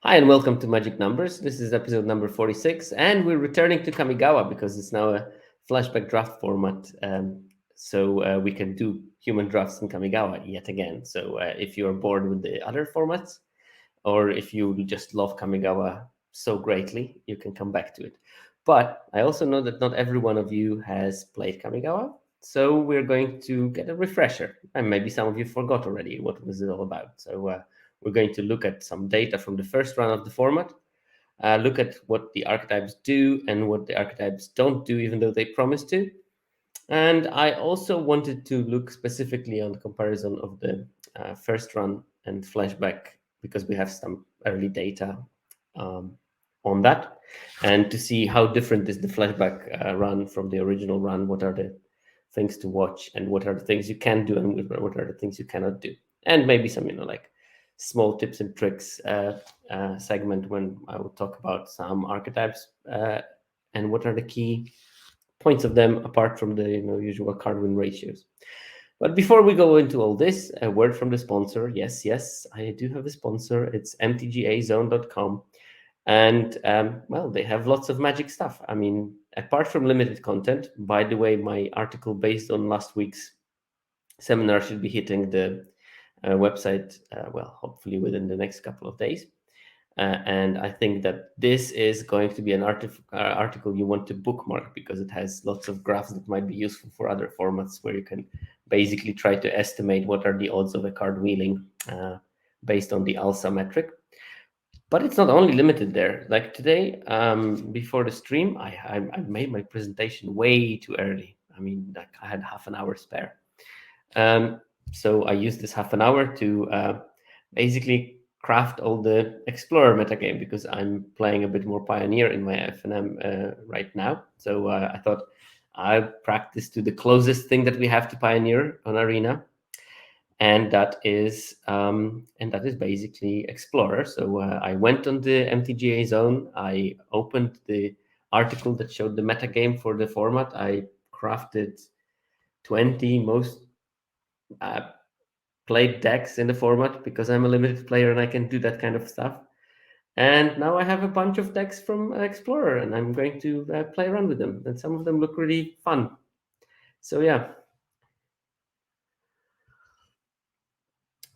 Hi and welcome to Magic Numbers. This is episode number 46, and we're returning to Kamigawa because it's now a flashback draft format. So we can do human drafts in Kamigawa yet again. So if you're bored with the other formats, or if you just love Kamigawa so greatly, you can come back to it. But I also know that not every one of you has played Kamigawa, so we're going to get a refresher. And maybe some of you forgot already what was it all about. So we're going to look at some data from the first run of the format, look at what the archetypes do and what the archetypes don't do, even though they promise to. And I also wanted to look specifically on the comparison of the first run and flashback because we have some early data um, on that, and to see how different is the flashback run from the original run. What are the things to watch, and what are the things you can do, and what are the things you cannot do, and maybe some like small tips and tricks segment when I will talk about some archetypes and what are the key points of them apart from the usual card win ratios. But before we go into all this, a word from the sponsor. Yes, I do have a sponsor. It's mtgazone.com. And well, they have lots of magic stuff. I mean, apart from limited content, by the way, my article based on last week's seminar should be hitting the website, well, hopefully within the next couple of days. And I think that this is going to be an article you want to bookmark because it has lots of graphs that might be useful for other formats where you can basically try to estimate what are the odds of a card wheeling based on the ALSA metric. But it's not only limited there. Like today, before the stream, I made my presentation way too early. I mean, like I had half an hour spare. Um, so I used this half an hour to basically craft all the Explorer metagame because I'm playing a bit more Pioneer in my FNM right now. So I thought I'll practice to the closest thing that we have to Pioneer on Arena, and that is basically Explorer. So I went on the MTGA zone. I opened the article that showed the metagame for the format. I crafted 20 most uh, played decks in the format because I'm a limited player and I can do that kind of stuff. And now I have a bunch of decks from Explorer, and I'm going to play around with them. And some of them look really fun. So yeah,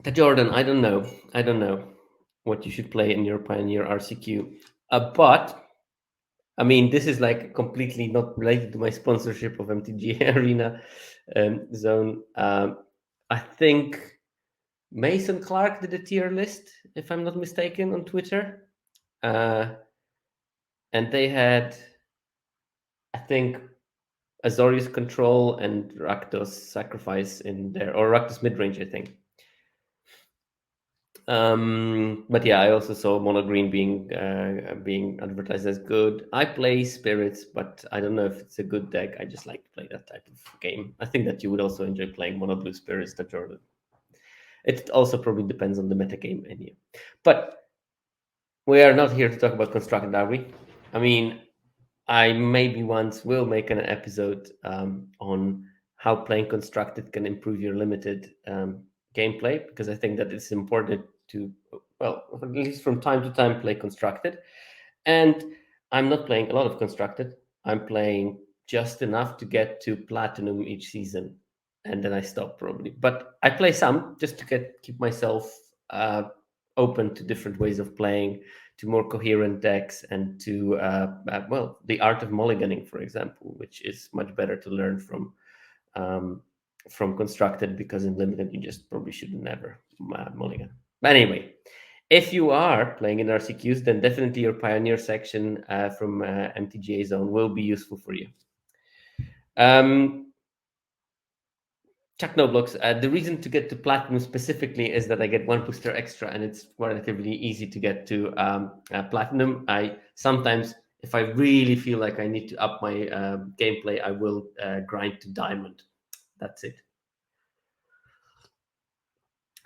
the Jordan. I don't know what you should play in your Pioneer RCQ. But I mean, this is like completely not related to my sponsorship of MTG Arena Zone. I think Mason Clark did a tier list, if I'm not mistaken, on Twitter. Uh, and they had, I think, Azorius Control and Rakdos Sacrifice in there, or Rakdos Midrange, I think. But yeah, I also saw Mono Green being advertised as good. I play Spirits, but I don't know if it's a good deck. I just like to play that type of game. I think that you would also enjoy playing Mono Blue Spirits, that Jordan. It also probably depends on the metagame anyway. But we are not here to talk about Constructed, are we? I mean, I maybe once will make an episode on how playing constructed can improve your limited gameplay, because I think that it's important to, well, at least from time to time, play constructed. And I'm not playing a lot of constructed. I'm playing just enough to get to platinum each season, and then I stop probably. But I play some just to keep myself open to different ways of playing, to more coherent decks, and to well, the art of mulliganing, for example, which is much better to learn um, from constructed, because in limited you just probably should never mulligan. But anyway, if you are playing in RCQs, then definitely your Pioneer section from MTGA Zone will be useful for you. Chuck no blocks. The reason to get to platinum specifically is that I get one booster extra, and it's relatively easy to get to platinum. I sometimes, if I really feel like I need to up my gameplay, I will grind to diamond. That's it.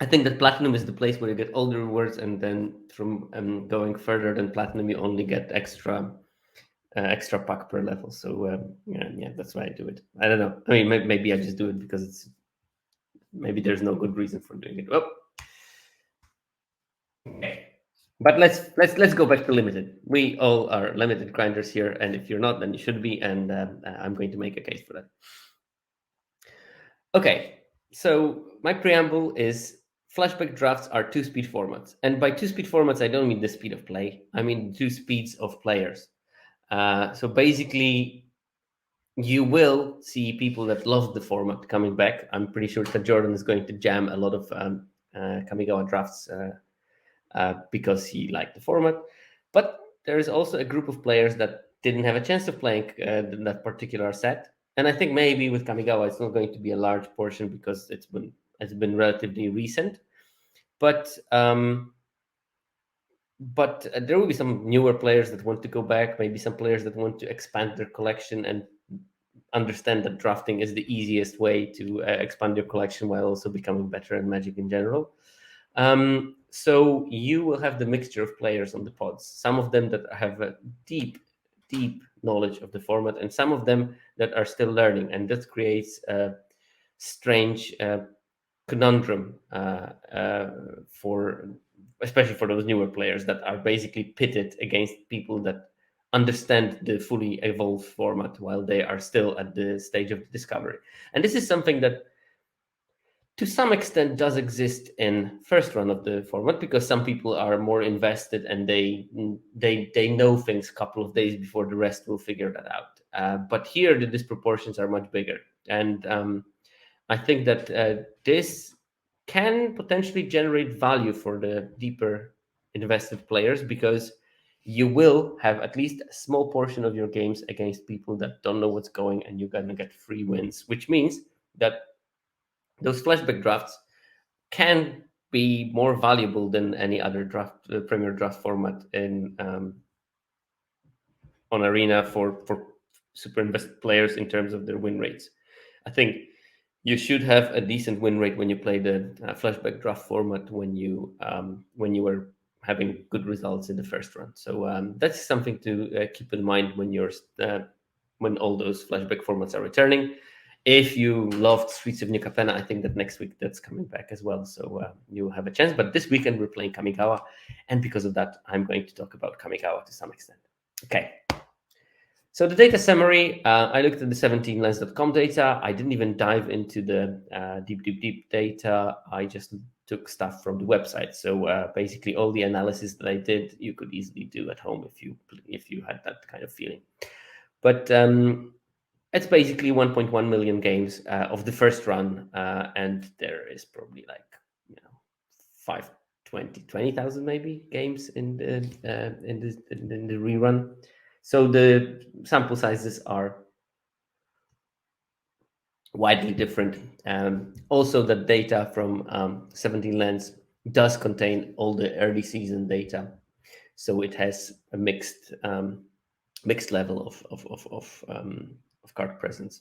I think that platinum is the place where you get all the rewards, and then from going further than platinum, you only get extra pack per level. So yeah, that's why I do it. I don't know. I mean, maybe I just do it because it's maybe there's no good reason for doing it. Oh, okay. But let's go back to limited. We all are limited grinders here, and if you're not, then you should be. And I'm going to make a case for that. Okay, so my preamble is flashback drafts are two-speed formats, and by two-speed formats, I don't mean the speed of play. I mean two speeds of players. So basically, you will see people that love the format coming back. I'm pretty sure that Jordan is going to jam a lot of Kamigawa drafts because he liked the format. But there is also a group of players that didn't have a chance of playing that particular set. And I think maybe with Kamigawa, it's not going to be a large portion because it's been relatively recent. But there will be some newer players that want to go back, maybe some players that want to expand their collection and understand that drafting is the easiest way to expand your collection while also becoming better in Magic in general. So you will have the mixture of players on the pods, some of them that have a deep knowledge of the format, and some of them that are still learning. And that creates a strange conundrum for especially for those newer players that are basically pitted against people that understand the fully evolved format while they are still at the stage of discovery. And this is something that to some extent does exist in first run of the format because some people are more invested and they know things a couple of days before the rest will figure that out. But here the disproportions are much bigger, and I think that this can potentially generate value for the deeper invested players because you will have at least a small portion of your games against people that don't know what's going, and you're gonna get free wins, which means that those flashback drafts can be more valuable than any other draft, Premier draft format in on Arena for super invested players in terms of their win rates. I think you should have a decent win rate when you play the flashback draft format when you were having good results in the first run. So that's something to keep in mind when all those flashback formats are returning. If you loved Streets of New Capenna, I think that next week that's coming back as well. So you have a chance. But this weekend we're playing Kamigawa, and because of that, I'm going to talk about Kamigawa to some extent. Okay. So the data summary, I looked at the 17lens.com data. I didn't even dive into the deep data. I just took stuff from the website. So basically, all the analysis that I did, you could easily do at home if you had that kind of feeling. But it's basically 1.1 million games of the first run, and there is probably like 20,000 maybe games in the rerun. So the sample sizes are widely different. Also, the data from 17 Lens does contain all the early season data, so it has a mixed level of card presence,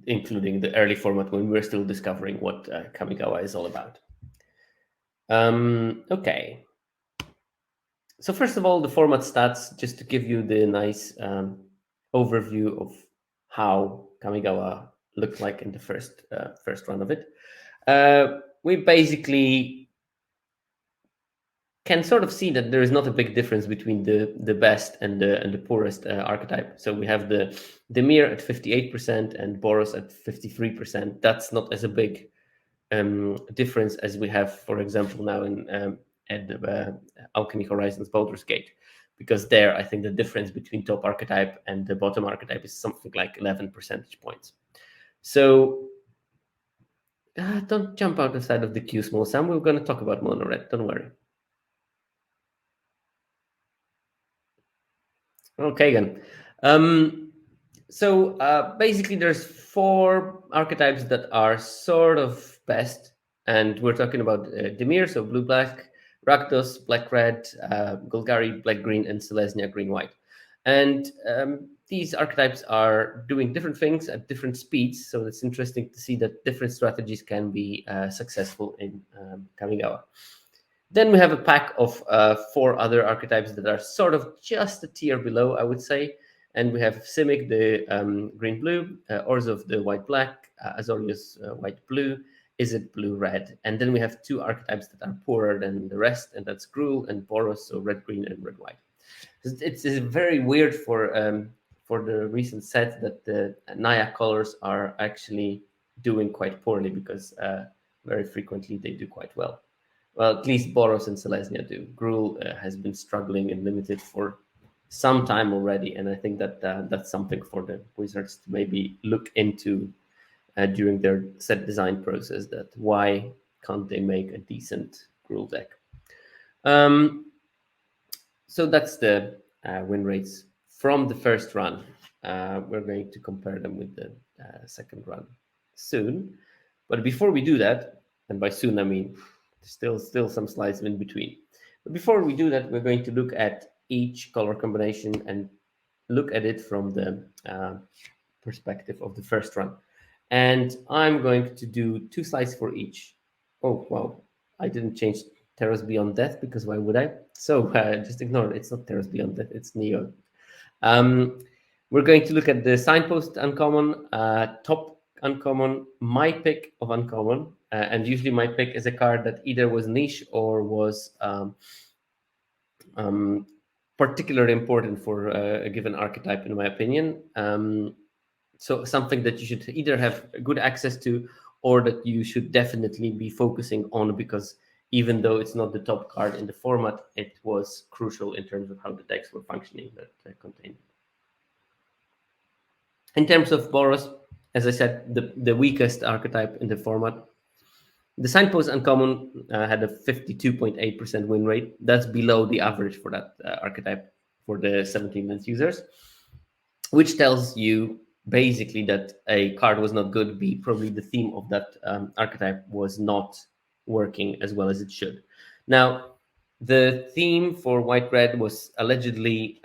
including the early format when we're still discovering what Kamigawa is all about. Okay. So first of all, the format stats, just to give you the nice overview of how Kamigawa looked like in the first run of it. We basically can sort of see that there is not a big difference between the best and the poorest archetype. So we have the Demir at 58% and Boros at 53%. That's not as a big difference as we have, for example, now in Alchemy Horizons Baldur's Gate, because there I think the difference between top archetype and the bottom archetype is something like 11 percentage points. So don't jump out the side of the queue, Small Sam. We're going to talk about mono red. Don't worry. Okay, then. So basically, there's 4 archetypes that are sort of best, and we're talking about Demir, so blue-black, Rakdos, black-red, Golgari, black-green, and Selesnya, green-white. And these archetypes are doing different things at different speeds, so it's interesting to see that different strategies can be successful in Kamigawa. Then we have a pack of 4 other archetypes that are sort of just a tier below, I would say. And we have Simic, the green-blue, Orzhov, the white-black, Azorius, white-blue, is it blue-red? And then we have two archetypes that are poorer than the rest, and that's Gruul and Boros, so red-green and red-white. It's very weird for the recent set that the Naya colors are actually doing quite poorly, because very frequently they do quite well. Well, at least Boros and Selesnya do. Gruul has been struggling in limited for some time already, and I think that that's something for the Wizards to maybe look into during their set design process. That why can't they make a decent Gruul deck? So that's the win rates from the first run. We're going to compare them with the second run soon. But before we do that, and by soon I mean still some slides in between. But before we do that, we're going to look at each color combination and look at it from the perspective of the first run. And I'm going to do 2 slides for each. Oh, wow. I didn't change Terrors Beyond Death, because why would I? So just ignore it. It's not Terrors Beyond Death, it's Neo. We're going to look at the Signpost Uncommon, top Uncommon, my pick of Uncommon. And usually my pick is a card that either was niche or was particularly important for a given archetype, in my opinion. So something that you should either have good access to, or that you should definitely be focusing on, because even though it's not the top card in the format, it was crucial in terms of how the decks were functioning that contained it. In terms of Boros, as I said, the weakest archetype in the format. The Signpost Uncommon had a 52.8% win rate. That's below the average for that archetype for the 17-lens users, which tells you basically that a card was not good. B, probably the theme of that archetype was not working as well as it should. Now, the theme for white-red was allegedly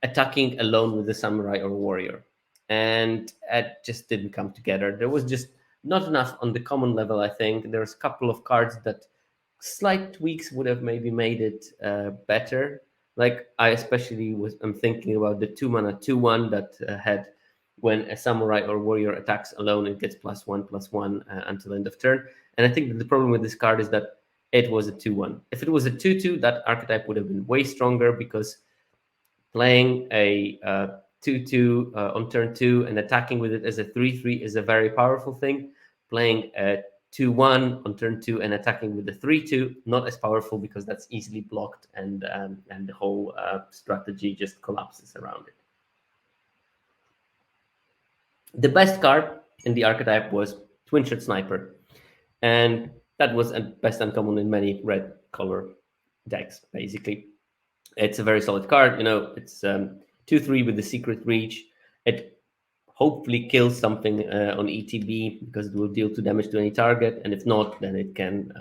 attacking alone with a samurai or warrior, and it just didn't come together. There was just not enough on the common level, I think. There's a couple of cards that slight tweaks would have maybe made it better. Like I'm thinking about the 2-mana 2/1 that had, when a samurai or warrior attacks alone, it gets +1/+1 until end of turn. And I think that the problem with this card is that it was a 2/1. If it was a 2/2, that archetype would have been way stronger, because playing a 2/2 on turn 2 and attacking with it as a 3/3 is a very powerful thing. Playing a 2/1 on turn 2 and attacking with the 3/2, not as powerful, because that's easily blocked, and the whole strategy just collapses around it. The best card in the archetype was Twin-Shot Sniper, and that was a best uncommon in many red color decks, basically. It's a very solid card. It's 2/3 with the Secret Reach. It hopefully kills something on ETB, because it will deal 2 damage to any target, and if not, then it can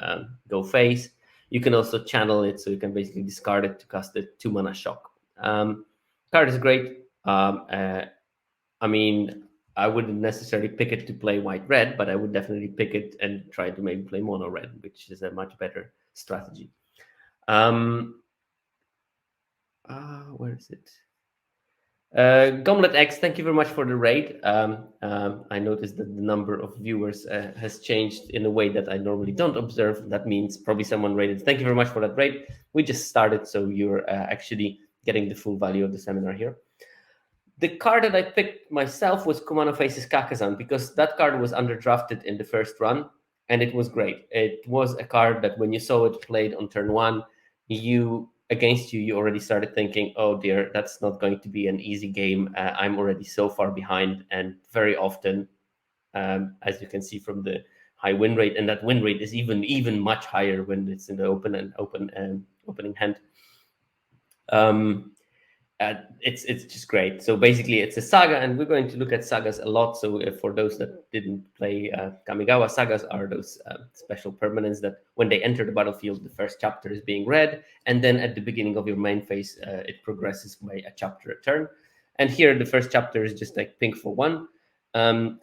go face. You can also channel it, so you can basically discard it to cast the 2-mana Shock. Card is great. I mean, I wouldn't necessarily pick it to play white-red, but I would definitely pick it and try to maybe play mono-red, which is a much better strategy. Where is it? Gomlet X, thank you very much for the raid. I noticed that the number of viewers has changed in a way that I normally don't observe. That means probably someone raided. Thank you very much for that raid. We just started, so you're actually getting the full value of the seminar here. The card that I picked myself was Kumano Faces Kakazan, because that card was underdrafted in the first run, and it was great. It was a card that when you saw it played on turn 1, you already started thinking, oh dear, that's not going to be an easy game. I'm already so far behind. And very often, as you can see from the high win rate, and that win rate is even much higher when it's in the opening hand. It's just great. So basically, it's a saga, and we're going to look at sagas a lot. So for those that didn't play Kamigawa, sagas are those special permanents that when they enter the battlefield, the first chapter is being read, and then at the beginning of your main phase, it progresses by a chapter a turn. And here, the first chapter is just like pink for 1.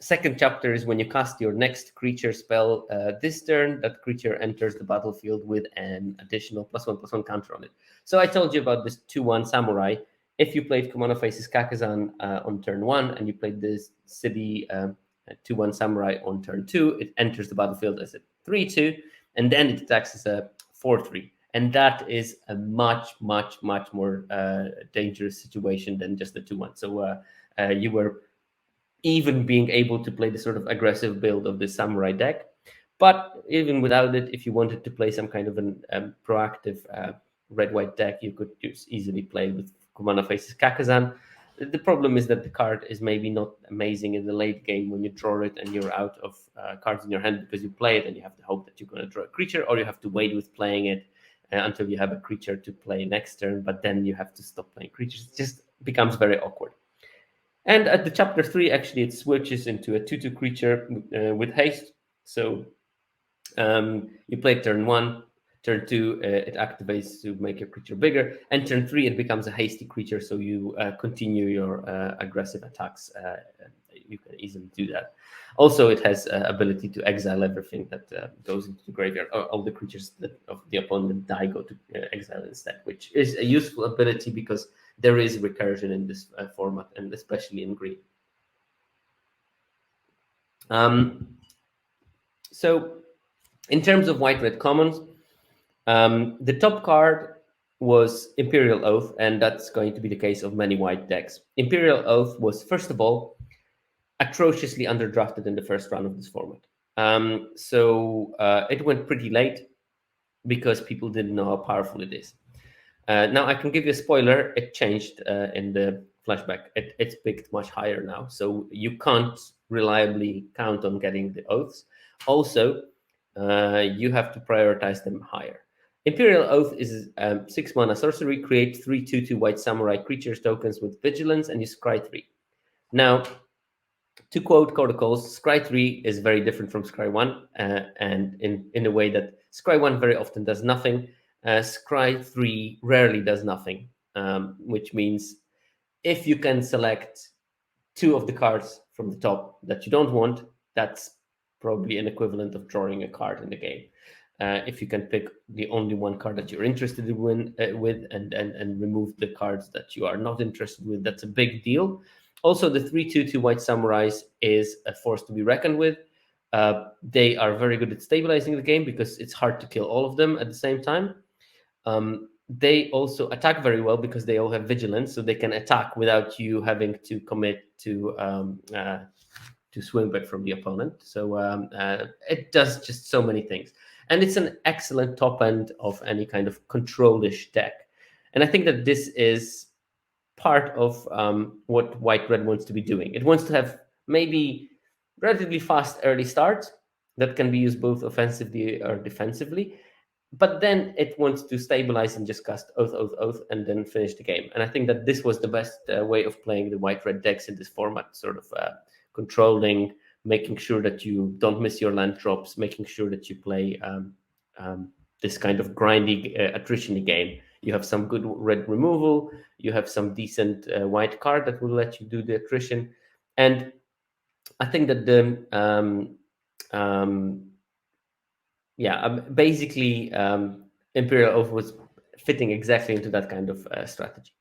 Second chapter is when you cast your next creature spell this turn, that creature enters the battlefield with an additional +1/+1 counter on it. So I told you about this 2/1 samurai. If you played Kumano Faces Kakazan on turn 1 and you played this city a 2/1 samurai on turn 2, it enters the battlefield as a 3/2, and then it attacks as a 4/3. And that is a much, much, much more dangerous situation than just the 2/1. So you were even being able to play the sort of aggressive build of the samurai deck. But even without it, if you wanted to play some kind of an proactive red-white deck, you could just easily play with Kumano Faces Kakazan. The problem is that the card is maybe not amazing in the late game when you draw it and you're out of cards in your hand because you play it and you have to hope that you're going to draw a creature, or you have to wait with playing it until you have a creature to play next turn, but then you have to stop playing creatures. It just becomes very awkward. And at the chapter 3, actually, it switches into a 2/2 creature with haste. So you play turn 1, turn 2, it activates to make your creature bigger, and turn 3, it becomes a hasty creature, so you continue your aggressive attacks. You can easily do that. Also, it has ability to exile everything that goes into the graveyard. All the creatures of the opponent die go to exile instead, which is a useful ability because there is recursion in this format, and especially in green. So in terms of white-red commons, the top card was Imperial Oath, and that's going to be the case of many white decks. Imperial Oath was, first of all, atrociously underdrafted in the first round of this format. So it went pretty late because people didn't know how powerful it is. Now I can give you a spoiler. It changed in the flashback. It's picked much higher now, so you can't reliably count on getting the oaths. Also, you have to prioritize them higher. Imperial Oath is 6 mana sorcery. Create 3/2/2 white samurai creatures tokens with vigilance, and you scry 3. Now, to quote protocols, Scry 3 is very different from Scry 1, and in a way that Scry 1 very often does nothing. Scry 3 rarely does nothing, which means if you can select 2 of the cards from the top that you don't want, that's probably an equivalent of drawing a card in the game. If you can pick the only one card that you're interested in with and remove the cards that you are not interested with, that's a big deal. Also, the 3/2/2 white samurais is a force to be reckoned with. They are very good at stabilizing the game because it's hard to kill all of them at the same time. They also attack very well because they all have vigilance, so they can attack without you having to commit to swing back from the opponent. So it does just so many things. And it's an excellent top end of any kind of control-ish deck. And I think that this is part of what white-red wants to be doing. It wants to have maybe relatively fast early starts that can be used both offensively or defensively, but then it wants to stabilize and just cast Oath, Oath, Oath, and then finish the game. And I think that this was the best way of playing the white-red decks in this format, sort of controlling, making sure that you don't miss your land drops, making sure that you play this kind of grindy attrition game. You have some good red removal, you have some decent white card that will let you do the attrition. And I think that basically Imperial Oath was fitting exactly into that kind of strategy.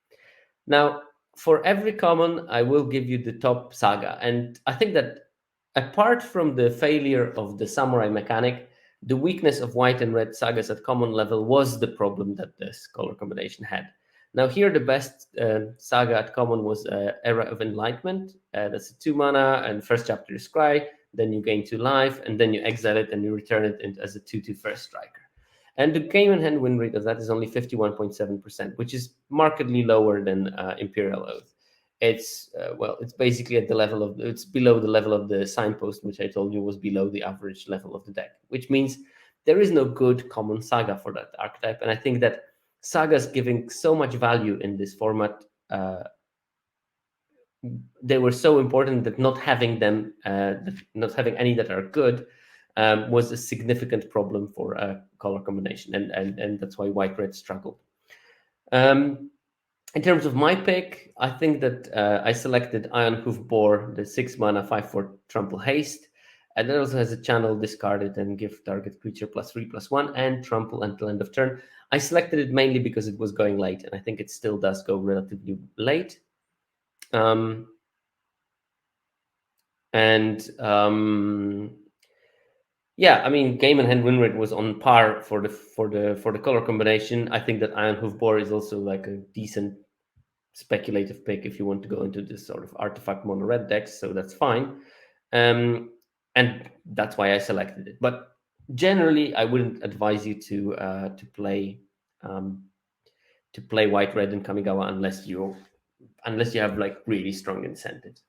Now, for every common, I will give you the top saga. And I think that apart from the failure of the samurai mechanic, the weakness of white and red sagas at common level was the problem that this color combination had. Now here, the best saga at common was Era of Enlightenment. That's a 2 mana, and first chapter is Scry, then you gain 2 life, and then you exile it and you return it as a 2/2 first striker. And the game and hand win rate of that is only 51.7%, which is markedly lower than Imperial Oath. It's it's basically at the level of it's below the level of the signpost, which I told you was below the average level of the deck, which means there is no good common saga for that archetype. And I think that sagas giving so much value in this format, they were so important that not having them, not having any that are good, was a significant problem for a color combination, and that's why white-red struggled. In terms of my pick, I think that I selected Iron Hoof Boar, the 6 mana 5/4 trample haste. And that also has a channel, discard it and give target creature +3/+1 and trample until end of turn. I selected it mainly because it was going late, and I think it still does go relatively late. And yeah, I mean, game and hand win rate was on par for the color combination. I think that Iron Hoof Boar is also like a decent speculative pick if you want to go into this sort of artifact mono red decks, so that's fine. Um, and that's why I selected it. But generally, I wouldn't advise you um, to play white red in Kamigawa unless you have like really strong incentives.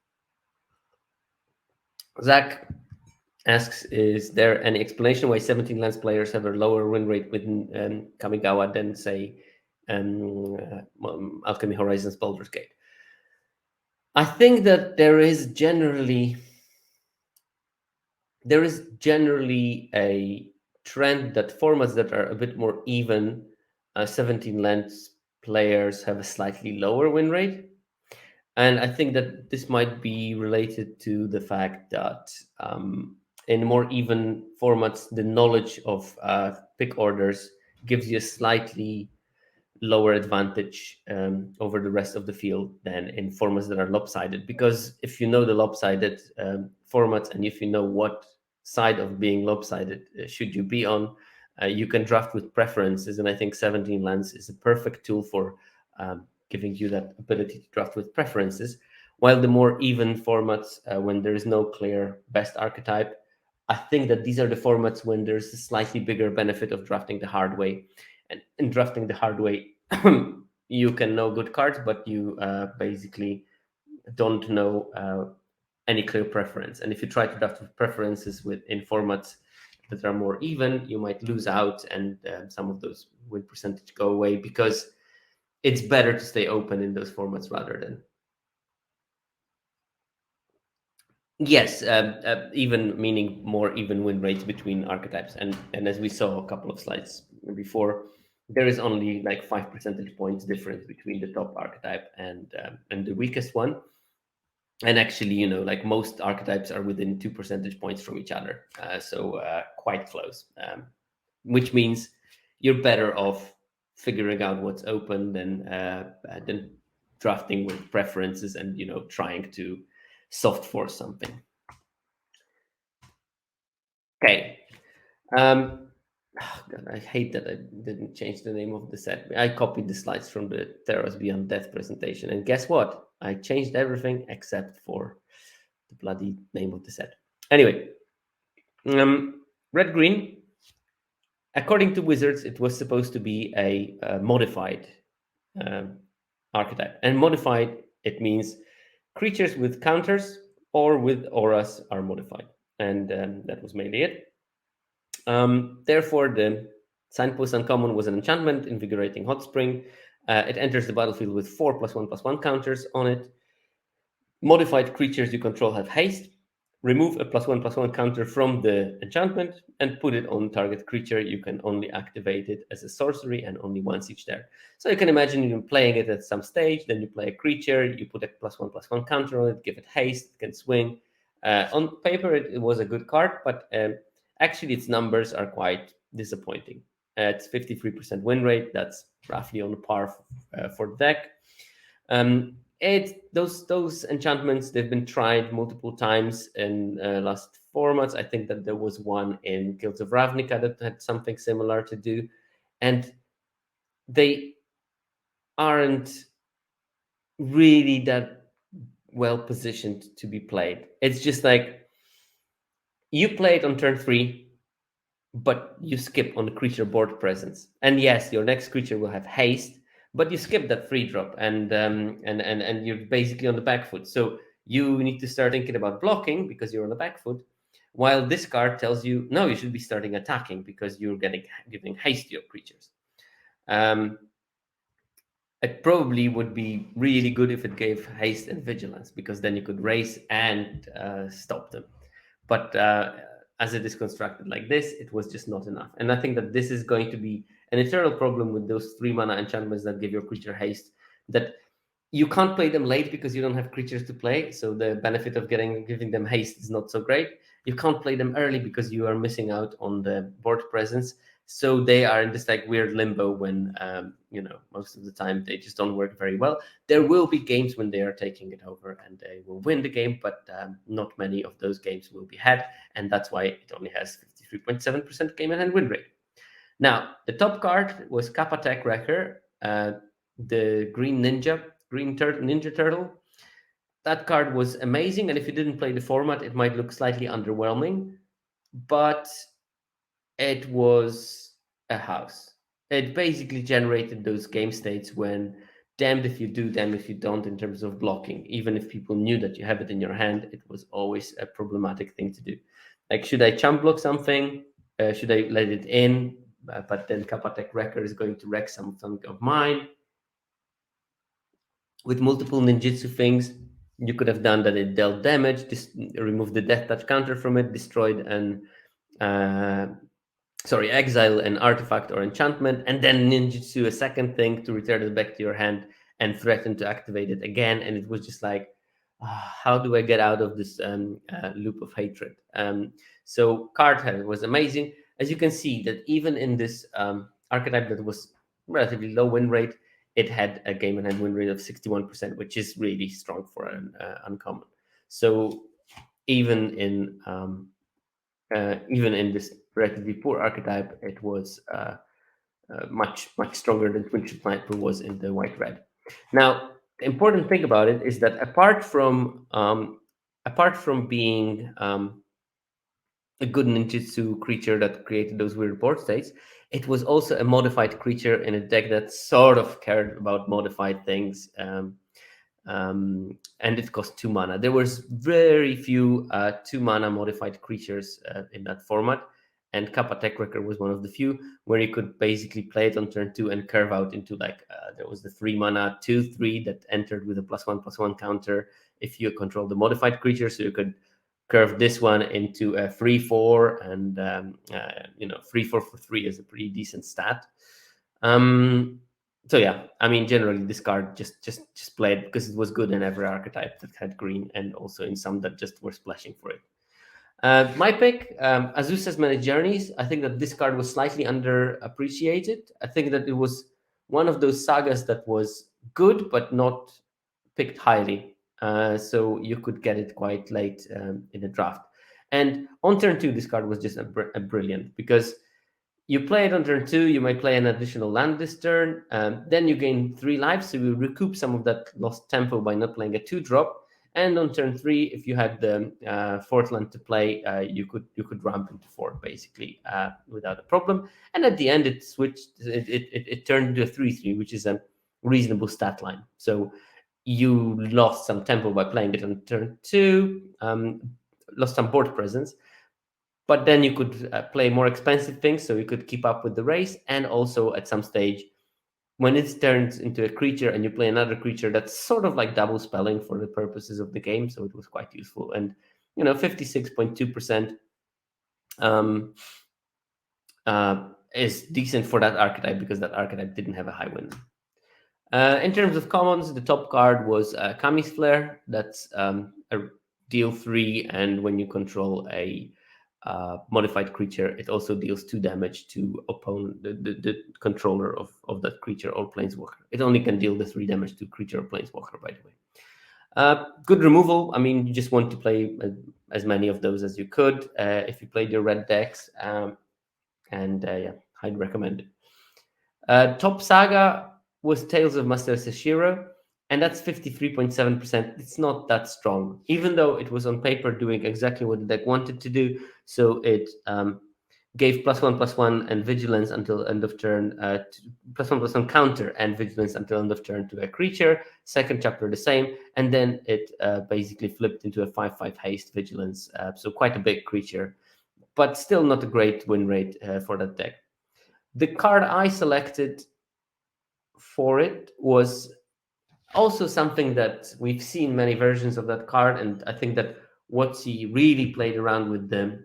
Zach asks, is there any explanation why 17 lens players have a lower win rate within Kamigawa than, say, Alchemy Horizons Baldur's Gate? I think that there is generally a trend that formats that are a bit more even, 17 lens players have a slightly lower win rate. And I think that this might be related to the fact that in more even formats, the knowledge of pick orders gives you a slightly lower advantage over the rest of the field than in formats that are lopsided. Because if you know the lopsided formats and if you know what side of being lopsided should you be on, you can draft with preferences. And I think 17 lands is a perfect tool for giving you that ability to draft with preferences. While the more even formats, when there is no clear best archetype, I think that these are the formats when there's a slightly bigger benefit of drafting the hard way. And in drafting the hard way, you can know good cards, but you basically don't know any clear preference. And if you try to draft with preferences in formats that are more even, you might lose out, and some of those win percentage go away because it's better to stay open in those formats rather than. Yes, even meaning more even win rates between archetypes, and as we saw a couple of slides before, there is only like 5 percentage points difference between the top archetype and the weakest one. And actually, like most archetypes are within 2 percentage points from each other, so quite close. Which means you're better off figuring out what's open than drafting with preferences and trying to soft force something. Okay. Oh God, I hate that I didn't change the name of the set. I copied the slides from the Theros Beyond Death presentation, and guess what? I changed everything except for the bloody name of the set. Anyway, red green. According to Wizards, it was supposed to be a modified um, archetype, and modified it means creatures with counters or with auras are modified, and that was mainly it. Therefore, the Signpost Uncommon was an enchantment, Invigorating Hot Spring. It enters the battlefield with 4+1/+1 counters on it. Modified creatures you control have haste. Remove a +1/+1 counter from the enchantment and put it on target creature. You can only activate it as a sorcery and only once each turn. So you can imagine you playing it at some stage, then you play a creature, you put a +1/+1 counter on it, give it haste, it can swing. On paper, it was a good card, but actually its numbers are quite disappointing. It's 53% win rate. That's roughly on par for the deck. Those enchantments, they've been tried multiple times in last formats. I think that there was one in Guilds of Ravnica that had something similar to do, and they aren't really that well positioned to be played. It's just like you play it on turn 3, but you skip on the creature board presence. And yes, your next creature will have haste, but you skip that free drop, and you're basically on the back foot. So you need to start thinking about blocking because you're on the back foot, while this card tells you no, you should be starting attacking because you're giving haste to your creatures. It probably would be really good if it gave haste and vigilance, because then you could race and stop them. But as it is constructed like this, it was just not enough. And I think that this is going to be an eternal problem with those 3-mana enchantments that give your creature haste, that you can't play them late because you don't have creatures to play. So the benefit of giving them haste is not so great. You can't play them early because you are missing out on the board presence. So they are in this like weird limbo when most of the time they just don't work very well. There will be games when they are taking it over and they will win the game, but not many of those games will be had, and that's why it only has 53.7% game and win rate. Now, the top card was Kappa Tech Wrecker, the Ninja Turtle. That card was amazing, and if you didn't play the format, it might look slightly underwhelming, but it was a house. It basically generated those game states when damned if you do, damned if you don't in terms of blocking. Even if people knew that you have it in your hand, it was always a problematic thing to do. Like, should I chump block something? Should I let it in? But then Kappatek Wrecker is going to wreck something of mine. With multiple ninjutsu things, you could have done that it dealt damage, removed the death touch counter from it, destroyed an exile an artifact or enchantment, and then ninjutsu a second thing to return it back to your hand and threaten to activate it again. And it was just like, how do I get out of this loop of hatred? So card was amazing. As you can see, that even in this archetype that was relatively low win rate, it had a game and hand win rate of 61%, which is really strong for an uncommon. So even in this relatively poor archetype, it was much stronger than Twin Sniper was in the white red. Now, the important thing about it is that apart from being a good ninjutsu creature that created those weird board states, it was also a modified creature in a deck that sort of cared about modified things. And it cost 2 mana. There was very few 2 mana modified creatures in that format, and Kappa Tech Wrecker was one of the few where you could basically play it on turn 2 and curve out into there was the 3 mana 2/3 that entered with a +1/+1 counter if you control the modified creature, so you could curve this one into a 3/4, and 3/4 for 3 is a pretty decent stat. So yeah, I mean, generally this card just played because it was good in every archetype that had green, and also in some that just were splashing for it. My pick, Azusa's Many Journeys. I think that this card was slightly underappreciated. I think that it was one of those sagas that was good but not picked highly. So you could get it quite late in the draft. And on turn 2, this card was just a brilliant, because you play it on turn 2, you might play an additional land this turn, then you gain 3 lives, so you recoup some of that lost tempo by not playing a 2-drop. And on turn 3, if you had the 4th land to play, you could ramp into 4 basically without a problem. And at the end, it switched. It turned into a 3/3, which is a reasonable stat line. So you lost some tempo by playing it on turn 2, lost some board presence, but then you could play more expensive things, so you could keep up with the race. And also at some stage, when it turns into a creature and you play another creature, that's sort of like double spelling for the purposes of the game, so it was quite useful. And 56.2% is decent for that archetype, because that archetype didn't have a high win. In terms of commons, the top card was Kami's Flare. That's a deal 3, and when you control a modified creature, it also deals 2 damage to the controller of that creature or planeswalker. It only can deal the 3 damage to creature or planeswalker, by the way. Good removal. I mean, you just want to play as many of those as you could if you played your red decks, and yeah, I'd recommend it. Top saga was Tales of Master Seshiro, and that's 53.7%. It's not that strong, even though it was on paper doing exactly what the deck wanted to do. So it gave +1/+1 and vigilance until end of turn, +1/+1 counter and vigilance until end of turn to a creature. Second chapter the same, and then it basically flipped into a 5/5 haste vigilance. So quite a big creature, but still not a great win rate for that deck. The card I selected for it was also something that we've seen many versions of that card, and I think that WotC really played around with the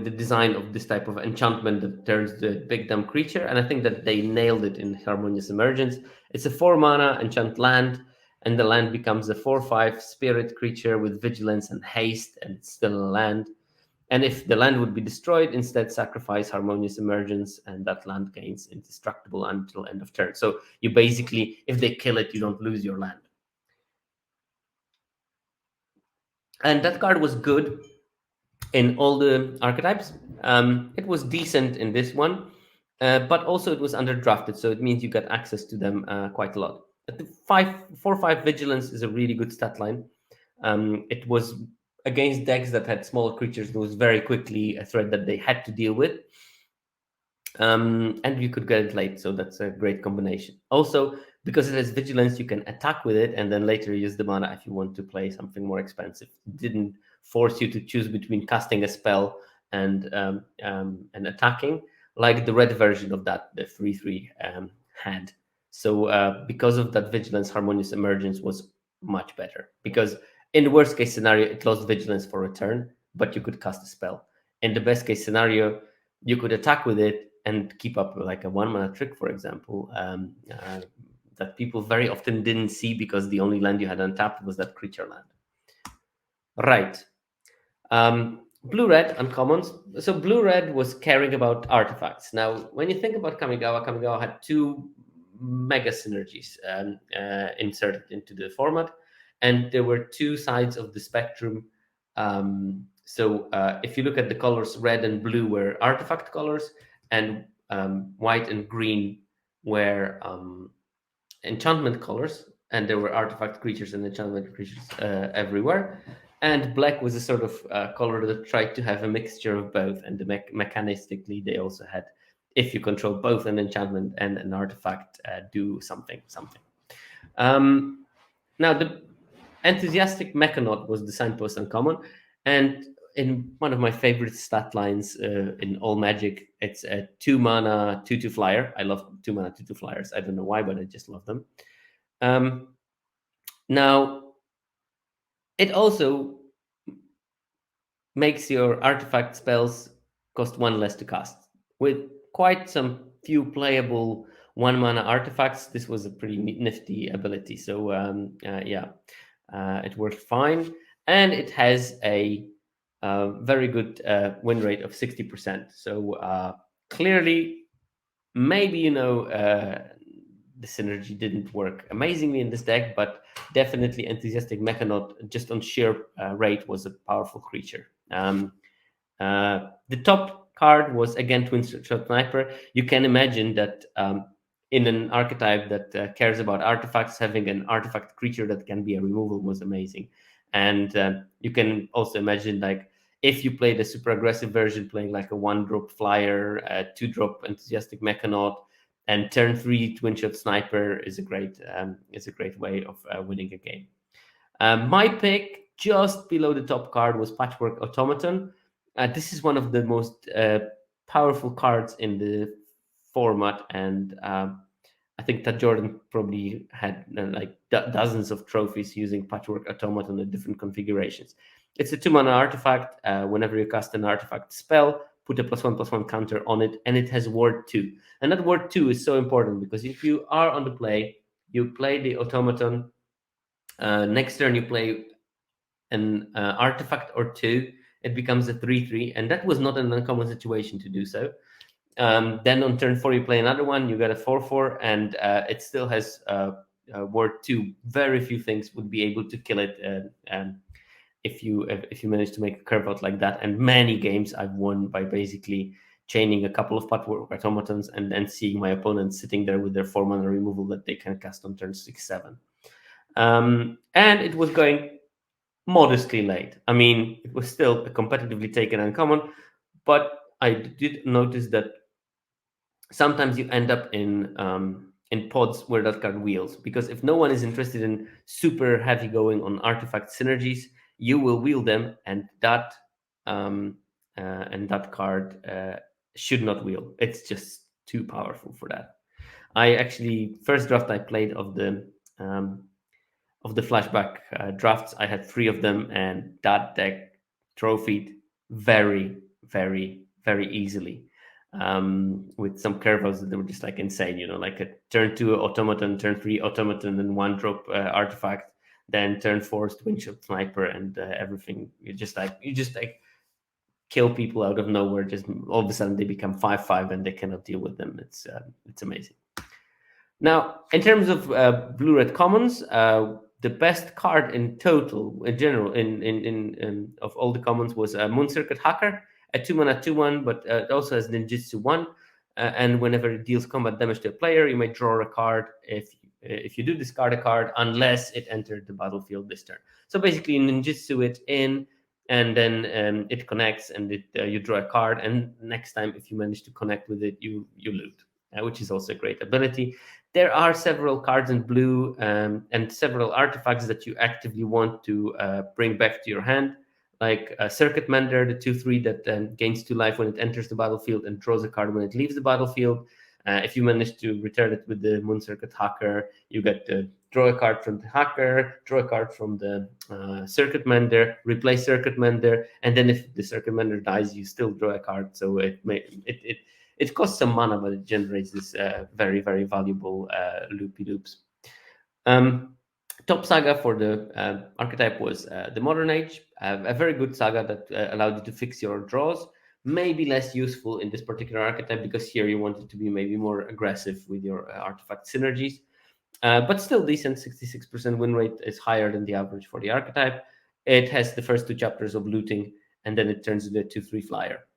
design of this type of enchantment that turns the big dumb creature, and I think that they nailed it in Harmonious Emergence. It's a 4 mana enchant land, and the land becomes a 4/5 spirit creature with vigilance and haste, and it's still a land. And if the land would be destroyed, instead sacrifice Harmonious Emergence, and that land gains indestructible until end of turn. So you basically, if they kill it, you don't lose your land. And that card was good in all the archetypes. It was decent in this one, but also it was underdrafted, so it means you got access to them quite a lot. At the 4/5 vigilance is a really good stat line. It was against decks that had smaller creatures. It was very quickly a threat that they had to deal with. And you could get it late, so that's a great combination. Also, because it has vigilance, you can attack with it and then later use the mana if you want to play something more expensive. It didn't force you to choose between casting a spell and attacking, like the red version of that, the 3/3 had. So because of that vigilance, Harmonious Emergence was much better. Because in the worst case scenario, it lost vigilance for a turn, but you could cast a spell. In the best case scenario, you could attack with it and keep up like a 1 mana trick, for example, that people very often didn't see because the only land you had untapped was that creature land. Right. Blue-red uncommons. So blue-red was caring about artifacts. Now, when you think about Kamigawa, Kamigawa had two mega synergies inserted into the format, and there were two sides of the spectrum. So if you look at the colors, red and blue were artifact colors, and white and green were enchantment colors, and there were artifact creatures and enchantment creatures everywhere. And black was a sort of color that tried to have a mixture of both, and mechanistically they also had, if you control both an enchantment and an artifact, do something. Now the enthusiastic Mechanaut was the signpost uncommon, and in one of my favorite stat lines in all Magic, it's a 2 mana 2/2 flyer. I love 2 mana 2/2 flyers. I don't know why, but I just love them. Now, it also makes your artifact spells cost 1 less to cast. With quite some few playable 1 mana artifacts, this was a pretty nifty ability. So it worked fine, and it has a very good win rate of 60%. So clearly, maybe the synergy didn't work amazingly in this deck, but definitely Enthusiastic Mechanaut, just on sheer rate, was a powerful creature. The top card was again Twin Shot Sniper. You can imagine that in an archetype that cares about artifacts, having an artifact creature that can be a removal was amazing. And you can also imagine, like, if you play the super aggressive version, playing like a 1-drop flyer, a 2-drop Enthusiastic Mechanaut, and turn 3 Twin Shot Sniper is a great way of winning a game. My pick, just below the top card, was Patchwork Automaton. This is one of the most powerful cards in the format, and I think that Jordan probably had like dozens of trophies using Patchwork Automaton in different configurations. It's a 2 mana artifact. Whenever you cast an artifact spell, put a +1/+1 counter on it, and it has ward 2. And that ward 2 is so important because if you are on the play, you play the automaton. Next turn, you play an artifact or 2. It becomes a 3/3, and that was not an uncommon situation to do so. Then on turn 4, you play another one. You get a 4/4, and it still has ward 2. Very few things would be able to kill it. If you manage to make a curve out like that. And many games I've won by basically chaining a couple of Patchwork Automatons and then seeing my opponents sitting there with their 4 mana removal that they can cast on turn 6-7. And it was going modestly late. I mean, it was still a competitively taken uncommon, but I did notice that sometimes you end up in pods where that card wheels, because if no one is interested in super heavy going on artifact synergies, you will wheel them, and that card should not wheel. It's just too powerful for that. I actually, first draft I played of the flashback drafts, I had 3 of them, and that deck trophied very, very, very easily. With some curveballs that were just like insane, like a turn 2 automaton, turn 3 automaton, and 1-drop artifact, then turn 4 Twin Shot Sniper, and everything. You just like kill people out of nowhere. Just all of a sudden they become 5/5 and they cannot deal with them. It's amazing. Now, in terms of blue red commons, the best card in total, in general, in of all the commons was Moon Circuit Hacker, a 2 mana 2/1, but it also has Ninjutsu 1. And whenever it deals combat damage to a player, you may draw a card if you do discard a card, unless it entered the battlefield this turn. So basically, you ninjutsu it in, and then it connects, and you draw a card. And next time, if you manage to connect with it, you loot, which is also a great ability. There are several cards in blue and several artifacts that you actively want to bring back to your hand, like Circuit Mender, the 2/3 that gains 2 life when it enters the battlefield and draws a card when it leaves the battlefield. If you manage to return it with the Moon Circuit Hacker, you get to draw a card from the Hacker, draw a card from the Circuit Mender, replace Circuit Mender, and then if the Circuit Mender dies, you still draw a card. So it costs some mana, but it generates this very, very valuable loopy loops. Top saga for the archetype was the Modern Age, a very good saga that allowed you to fix your draws. Maybe less useful in this particular archetype because here you wanted to be maybe more aggressive with your artifact synergies. But still decent. 66% win rate is higher than the average for the archetype. It has the first 2 chapters of looting, and then it turns into a 2/3 flyer.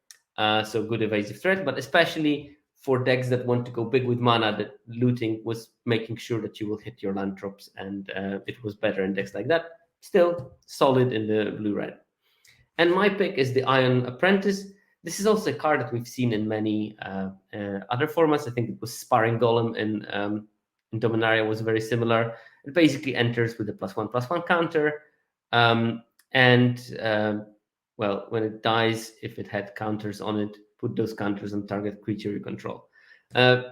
So good evasive threat, but especially for decks that want to go big with mana, that looting was making sure that you will hit your land drops, and it was better in decks like that. Still solid in the blue-red. And my pick is the Iron Apprentice. This is also a card that we've seen in many other formats. I think it was Sparring Golem in Dominaria was very similar. It basically enters with a +1/+1 counter. Well, when it dies, if it had counters on it, put those counters on target creature you control.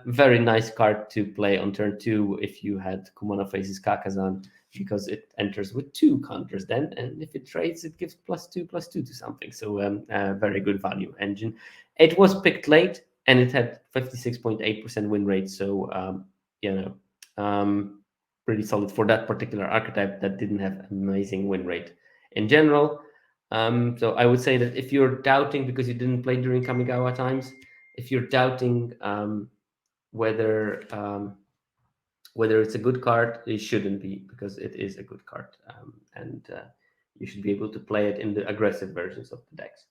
Very nice card to play on turn 2 if you had Kumano Faces Kakazan, because it enters with 2 counters then, and if it trades, it gives +2/+2 to something. So very good value engine. It was picked late, and it had 56.8% win rate. So pretty solid for that particular archetype that didn't have amazing win rate in general. So I would say that if you're doubting because you didn't play during Kamigawa times, if you're doubting whether it's a good card, it shouldn't be, because it is a good card, and you should be able to play it in the aggressive versions of the decks,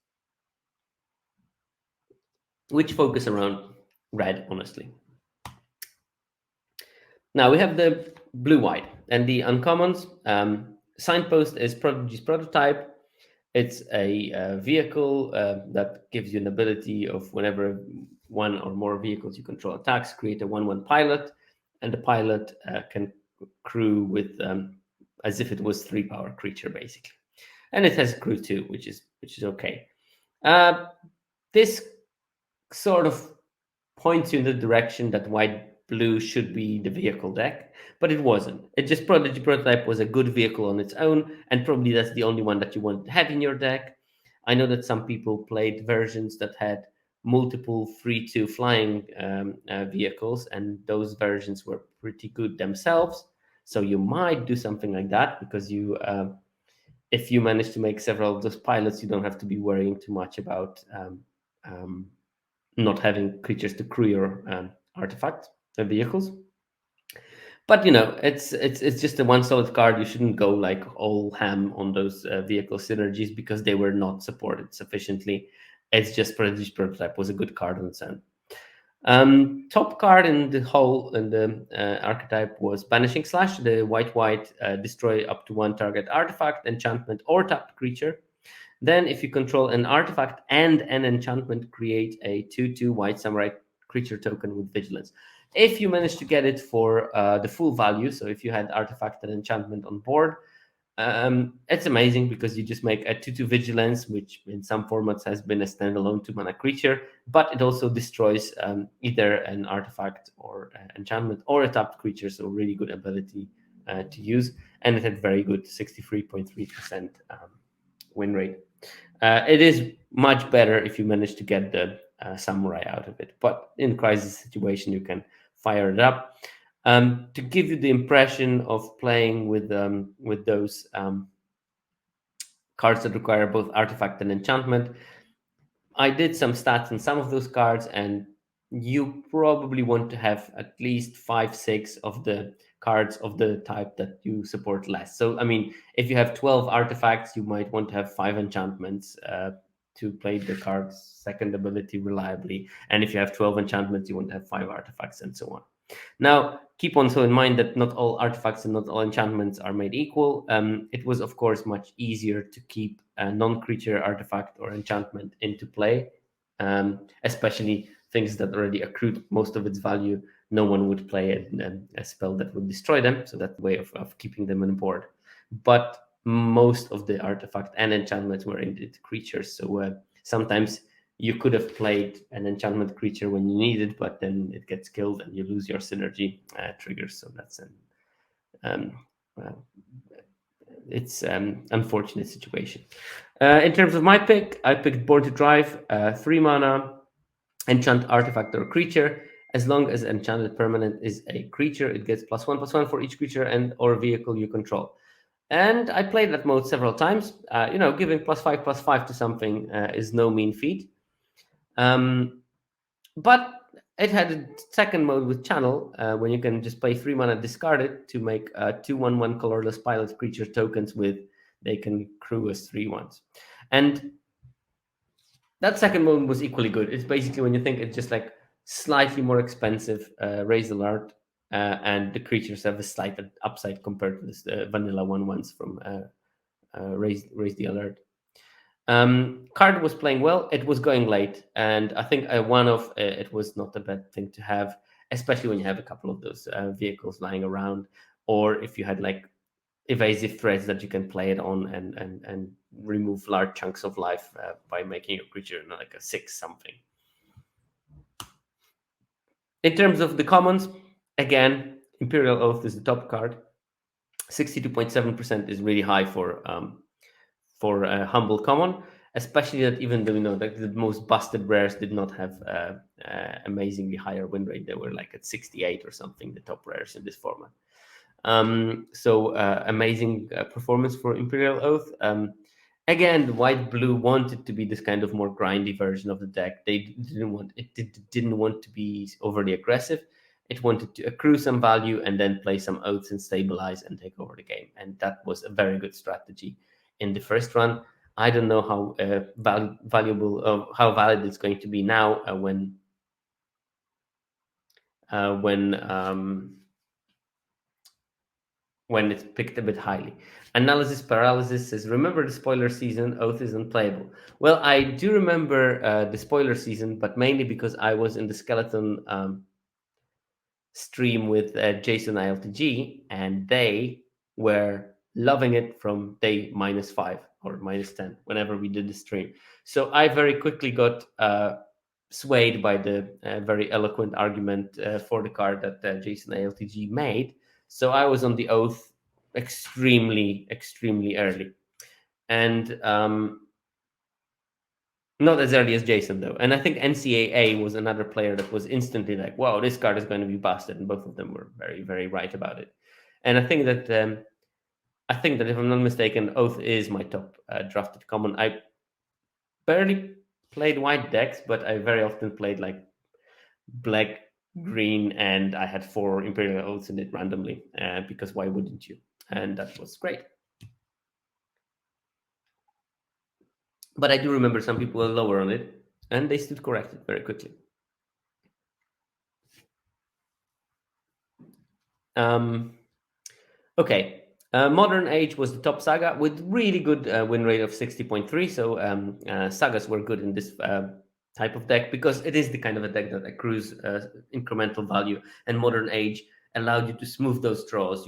which focus around red, honestly. Now we have the blue-white and the uncommons. Signpost is Prodigy's prototype. It's a vehicle that gives you an ability of whenever 1 or more vehicles you control attacks, create a 1/1 pilot, and the pilot can crew with as if it was 3-power creature, basically. And it has crew 2, which is okay. This sort of points you in the direction that white-blue should be the vehicle deck, but it wasn't. It just Prodigy Prototype was a good vehicle on its own, and probably that's the only one that you want to have in your deck. I know that some people played versions that had multiple 3/2 flying vehicles, and those versions were pretty good themselves. So you might do something like that, because if you manage to make several of those pilots, you don't have to be worrying too much about not having creatures to crew your artifact vehicles. But it's just a one solid card. You shouldn't go like all ham on those vehicle synergies, because they were not supported sufficiently. It's just Prodigy Prototype was a good card on its own. Top card in the archetype was Banishing Slash, the white destroy up to 1 target artifact, enchantment, or tapped creature. Then, if you control an artifact and an enchantment, create a 2/2 white samurai creature token with vigilance. If you manage to get it for the full value, so if you had artifact and enchantment on board, it's amazing, because you just make a 2/2 vigilance, which in some formats has been a standalone 2-mana creature, but it also destroys either an artifact or enchantment or a tapped creature, so really good ability to use. And it had very good 63.3% win rate. It is much better if you manage to get the samurai out of it, but in crisis situation you can fire it up. To give you the impression of playing with those cards that require both artifact and enchantment, I did some stats on some of those cards, and you probably want to have at least 5, 6 of the cards of the type that you support less. So, I mean, if you have 12 artifacts, you might want to have 5 enchantments to play the card's second ability reliably. And if you have 12 enchantments, you want to have 5 artifacts, and so on. Now, keep also in mind that not all artifacts and not all enchantments are made equal. It was, of course, much easier to keep a non-creature artifact or enchantment into play, especially things that already accrued most of its value. No one would play a spell that would destroy them, so that's a way of keeping them on board. But most of the artifact and enchantments were indeed creatures, so sometimes you could have played an enchantment creature when you need it, but then it gets killed and you lose your synergy triggers. So that's an um, uh, it's unfortunate situation. In terms of my pick, I picked Born to Drive, 3 mana, enchant artifact or creature. As long as enchanted permanent is a creature, it gets +1/+1 for each creature and or vehicle you control. And I played that mode several times. Giving +5/+5 to something is no mean feat. But it had a second mode with Channel, when you can just play 3 mana, discard it to make 2/1/1 colorless pilot creature tokens with they can crew as 3/1s. And that second mode was equally good. It's basically when you think it's just like slightly more expensive, raise alert, and the creatures have a slight upside compared to this vanilla 1/1s from raise the alert. Card was playing well. It was going late, and I think one of it was not a bad thing to have, especially when you have a couple of those vehicles lying around, or if you had like evasive threats that you can play it on and remove large chunks of life by making your creature like a 6 something. In terms of the commons, again, Imperial Oath is the top card. 62.7% is really high for a humble common, especially that even though like the most busted rares did not have amazingly higher win rate. They were like at 68 or something, the top rares in this format. Amazing performance for Imperial Oath. Again, white blue wanted to be this kind of more grindy version of the deck. They didn't want to be overly aggressive. It wanted to accrue some value and then play some oaths and stabilize and take over the game. And that was a very good strategy in the first run. I don't know how valuable, how valid it's going to be now when it's picked a bit highly. Analysis Paralysis says, remember the spoiler season, Oath is unplayable. Well, I do remember the spoiler season, but mainly because I was in the Skeleton stream with Jason ILTG, and they were loving it from day -5 or -10 whenever we did the stream. So I very quickly got swayed by the very eloquent argument for the card that Jason ILTG made. So I was on the Oath extremely, extremely early. And not as early as Jason, though. And I think NCAA was another player that was instantly like, wow, this card is going to be busted. And both of them were very, very right about it. And I think that if I'm not mistaken, Oath is my top drafted common. I barely played white decks, but I very often played like black, green, and I had 4 Imperial Oaths in it randomly, because why wouldn't you? And that was great. But I do remember some people were lower on it, and they stood corrected very quickly. Okay. Modern Age was the top saga with really good win rate of 60.3. So sagas were good in this type of deck because it is the kind of a deck that accrues incremental value, and Modern Age allowed you to smooth those draws.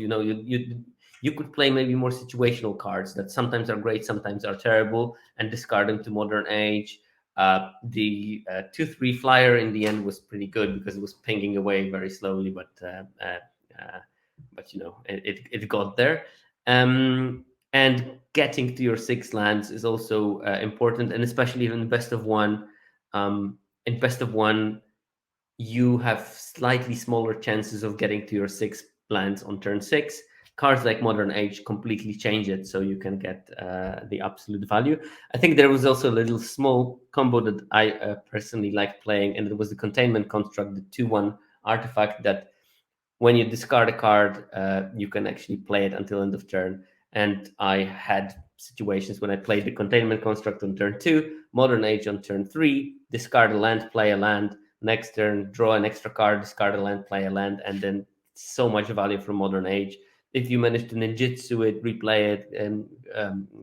You could play maybe more situational cards that sometimes are great, sometimes are terrible, and discard them to Modern Age. The 2/3 flyer in the end was pretty good because it was pinging away very slowly, but it got there. And getting to your 6 lands is also important, and especially in best of one. In best of one, you have slightly smaller chances of getting to your 6 lands on turn 6 cards like Modern Age completely change it, so you can get the absolute value. I think there was also a little small combo that I personally like playing, and it was the Containment Construct, the 2/1 artifact that when you discard a card, you can actually play it until end of turn. And I had situations when I played the Containment Construct on turn 2, Modern Age on turn 3, discard a land, play a land, next turn, draw an extra card, discard a land, play a land, and then so much value from Modern Age. If you manage to ninjutsu it, replay it, and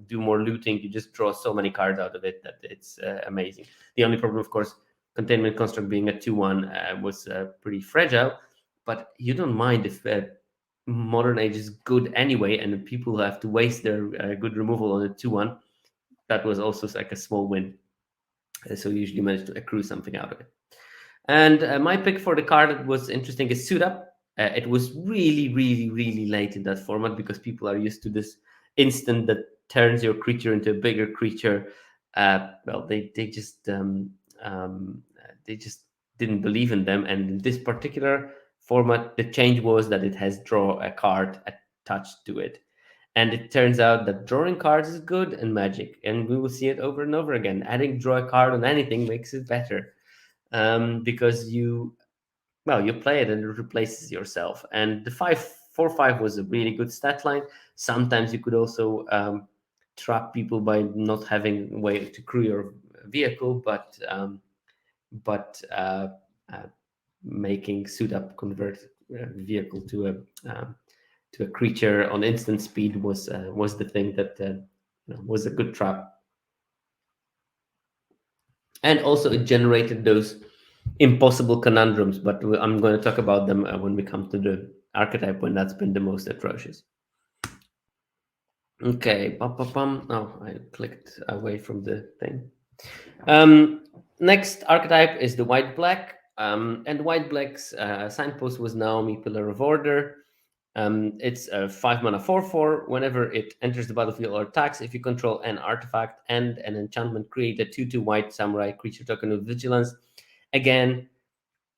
do more looting, you just draw so many cards out of it that it's amazing. The only problem, of course, Containment Construct being a 2/1 was pretty fragile, but you don't mind if Modern Age is good anyway, and people have to waste their good removal on a 2/1. That was also like a small win. So you usually manage to accrue something out of it. And my pick for the card that was interesting is Suit Up. It was really, really, really late in that format because people are used to this instant that turns your creature into a bigger creature. Well, they just didn't believe in them. And in this particular format, the change was that it has draw a card attached to it. And it turns out that drawing cards is good in Magic, and we will see it over and over again. Adding draw a card on anything makes it better, because you play it and it replaces yourself. And the 5/4/5 was a really good stat line. Sometimes you could also trap people by not having a way to crew your vehicle, but making Suit Up convert vehicle to a creature on instant speed was the thing that was a good trap. And also it generated those impossible conundrums, but I'm going to talk about them when we come to the archetype, when that's been the most atrocious. Okay, oh, I clicked away from the thing. Next archetype is the white black, and white black's signpost was Naomi, Pillar of Order. It's a 5-mana 4/4. Whenever it enters the battlefield or attacks, if you control an artifact and an enchantment, create a 2/2 white samurai creature token with vigilance. Again,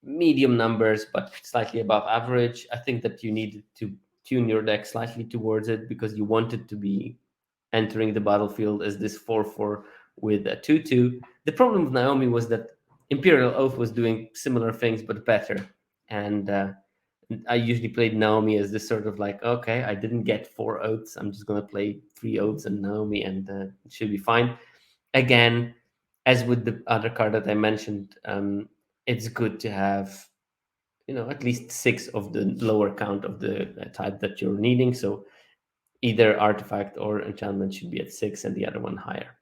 medium numbers, but slightly above average. I think that you needed to tune your deck slightly towards it because you wanted to be entering the battlefield as this 4/4 with a 2/2. The problem with Naomi was that Imperial Oath was doing similar things but better. And I usually played Naomi as this sort of like, okay, I didn't get 4 oaths. I'm just going to play 3 oaths and Naomi, and it should be fine. Again, as with the other card that I mentioned, it's good to have, at least 6 of the lower count of the type that you're needing. So either artifact or enchantment should be at 6 and the other one higher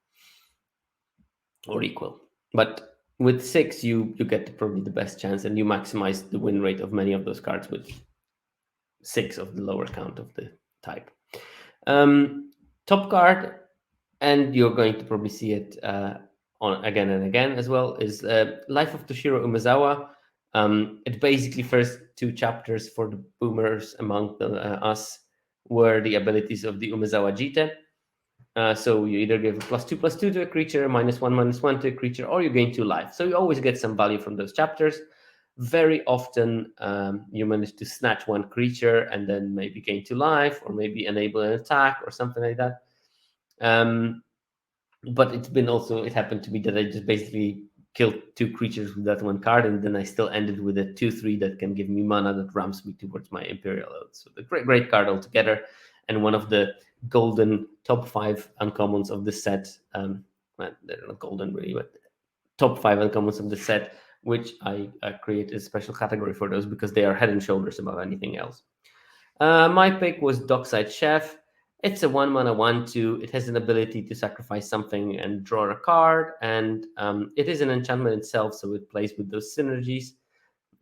or equal. But with 6, you get probably the best chance, and you maximize the win rate of many of those cards with 6 of the lower count of the type. Top card, and you're going to probably see it on again and again as well, is Life of Toshiro Umezawa. It basically first 2 chapters for the boomers among us were the abilities of the Umezawa Jite. So you either give a +2/+2 to a creature, -1/-1 to a creature, or you gain 2 life. So you always get some value from those chapters. Very often you manage to snatch 1 creature and then maybe gain 2 life, or maybe enable an attack or something like that. But it happened to me that I just basically killed 2 creatures with that 1 card, and then I still ended with a 2/3 that can give me mana that ramps me towards my Imperial Oath. So the great card altogether, and one of the golden top 5 uncommons of the set. Well, they're not golden really, but top 5 uncommons of the set, which I create a special category for those because they are head and shoulders above anything else. My pick was Dockside Chef. It's a 1-mana 1/2. It has an ability to sacrifice something and draw a card, and it is an enchantment itself, so it plays with those synergies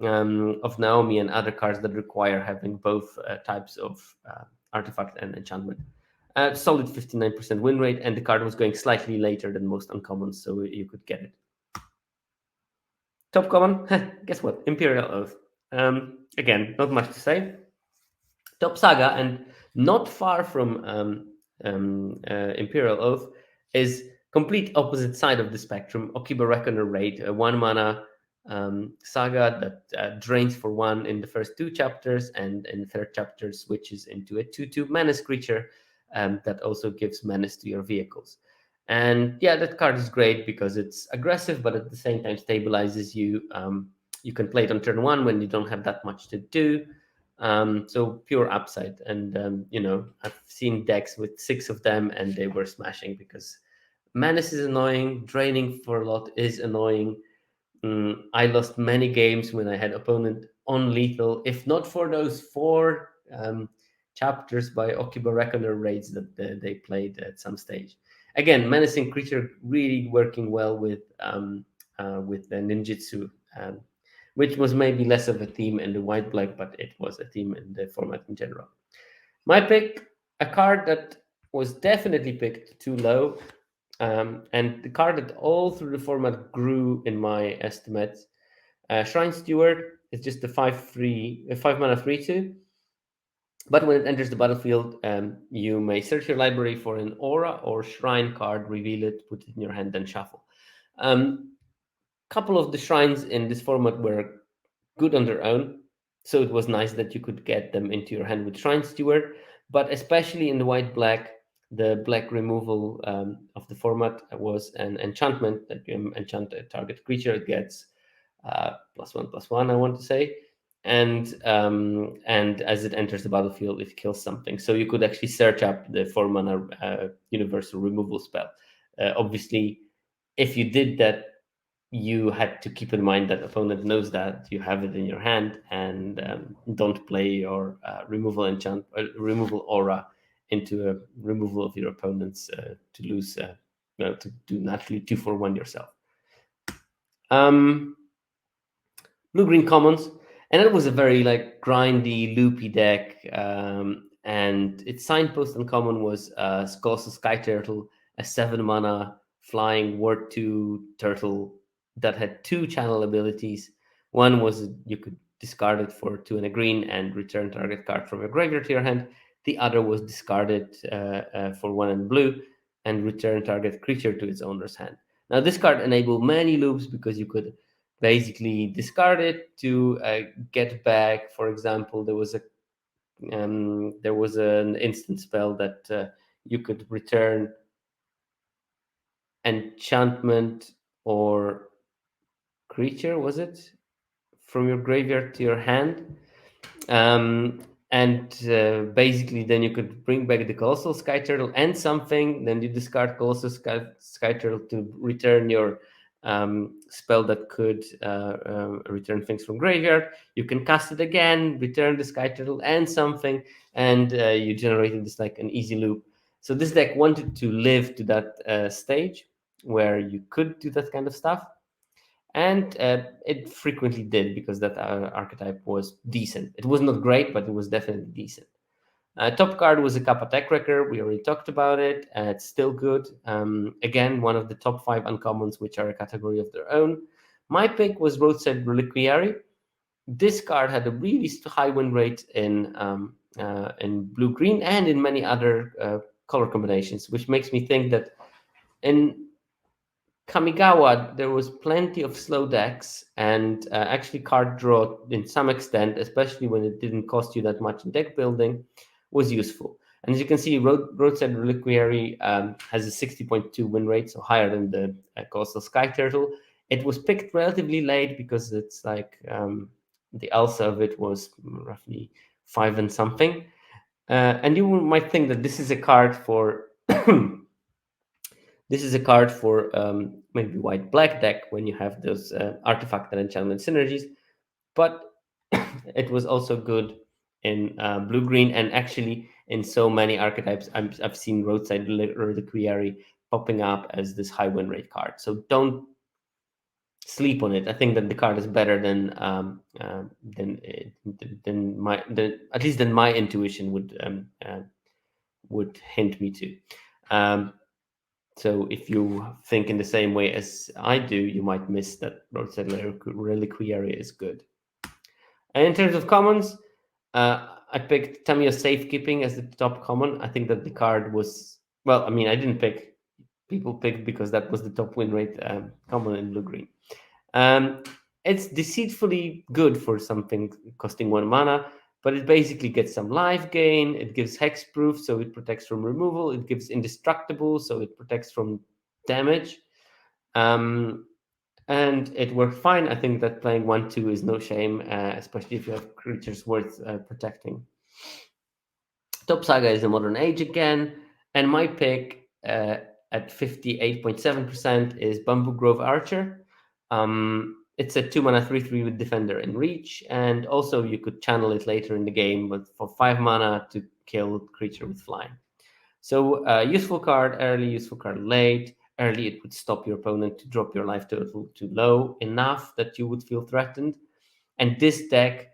of Naomi and other cards that require having both types of artifact and enchantment. Solid 59% win rate, and the card was going slightly later than most uncommons, so you could get it. Top common, guess what? Imperial Oath. Again, not much to say. Top Saga, and not far from Imperial Oath, is complete opposite side of the spectrum. Okiba Reckoner Raid, a 1-mana saga that drains for one in the first two chapters, and in the third chapter switches into a 2/2 menace creature that also gives menace to your vehicles. And yeah, that card is great because it's aggressive, but at the same time stabilizes you. You can play it on turn one when you don't have that much to do. So pure upside. And I've seen decks with six of them, and they were smashing because menace is annoying, draining for a lot is annoying. I lost many games when I had opponent on lethal, if not for those four chapters by Okiba Reckoner raids that they played at some stage. Again, menacing creature really working well with the ninjutsu, which was maybe less of a theme in the white black, but it was a theme in the format in general. My pick, a card that was definitely picked too low, and the card that all through the format grew in my estimates. Shrine Steward is just a 5/3, a 5 mana 3/2. But when it enters the battlefield, you may search your library for an aura or shrine card, reveal it, put it in your hand, then shuffle. Couple of the shrines in this format were good on their own, so it was nice that you could get them into your hand with Shrine Steward. But especially in the white black, the black removal of the format was an enchantment that you enchant a target creature. It gets +1/+1, I want to say, and as it enters the battlefield, it kills something. So you could actually search up the 4 mana universal removal spell. Obviously, if you did that, you had to keep in mind that opponent knows that you have it in your hand, and don't play your removal aura into a removal of your opponents to lose to do naturally 2/1 yourself. Blue green commons, and it was a very like grindy loopy deck, and its signpost uncommon was Colossal Sky Turtle, a 7 mana flying ward 2 turtle that had two channel abilities. One was you could discard it for 2 and a green and return target card from your graveyard to your hand. The other was discard it for 1 and blue and return target creature to its owner's hand. Now this card enabled many loops because you could basically discard it to get back. For example, there was an instant spell that you could return enchantment or creature, was it, from your graveyard to your hand. Um, and basically, then you could bring back the Colossal Sky Turtle and something. Then you discard Colossal Sky Turtle to return your spell that could return things from graveyard. You can cast it again, return the Sky Turtle and something, and you generated this like an easy loop. So this deck wanted to live to that stage where you could do that kind of stuff, and it frequently did because that archetype was decent. It was not great, but it was definitely decent. Top card was a Kappa Tech Wrecker. We already talked about it. It's still good. Again, one of the top 5 uncommons, which are a category of their own. My pick was Roadside Reliquary. This card had a really high win rate in blue green and in many other color combinations, which makes me think that in Kamigawa, there was plenty of slow decks, and actually card draw in some extent, especially when it didn't cost you that much in deck building, was useful. And as you can see, Roadside Reliquary has a 60.2 win rate, so higher than the Coastal Sky Turtle. It was picked relatively late because it's like the alpha of it was roughly 5 and something. And you might think that this is a card for this is a card for maybe white black deck when you have those artifact and enchantment synergies, but it was also good in blue green, and actually in so many archetypes. I've seen Roadside Reliquary popping up as this high win rate card. So don't sleep on it. I think that the card is better than my at least than my intuition would hint me to. So if you think in the same way as I do, you might miss that Roadside Reliquary is good. And in terms of commons, I picked Tamiyo Safekeeping as the top common. I think that the card was, well, I mean, I didn't pick. People picked because that was the top win rate common in blue green. It's deceitfully good for something costing 1 mana, but it basically gets some life gain. It gives hexproof, so it protects from removal. It gives indestructible, so it protects from damage. Um, and it worked fine. I think that playing 1/2 is no shame, especially if you have creatures worth protecting. Top Saga is a modern age again, and my pick at 58.7% is Bamboo Grove Archer. It's a 2 mana 3/3 with Defender and Reach, and also you could channel it later in the game, but for 5 mana to kill creature with flying. So useful card early, useful card late. Early, it would stop your opponent to drop your life total to low enough that you would feel threatened. And this deck,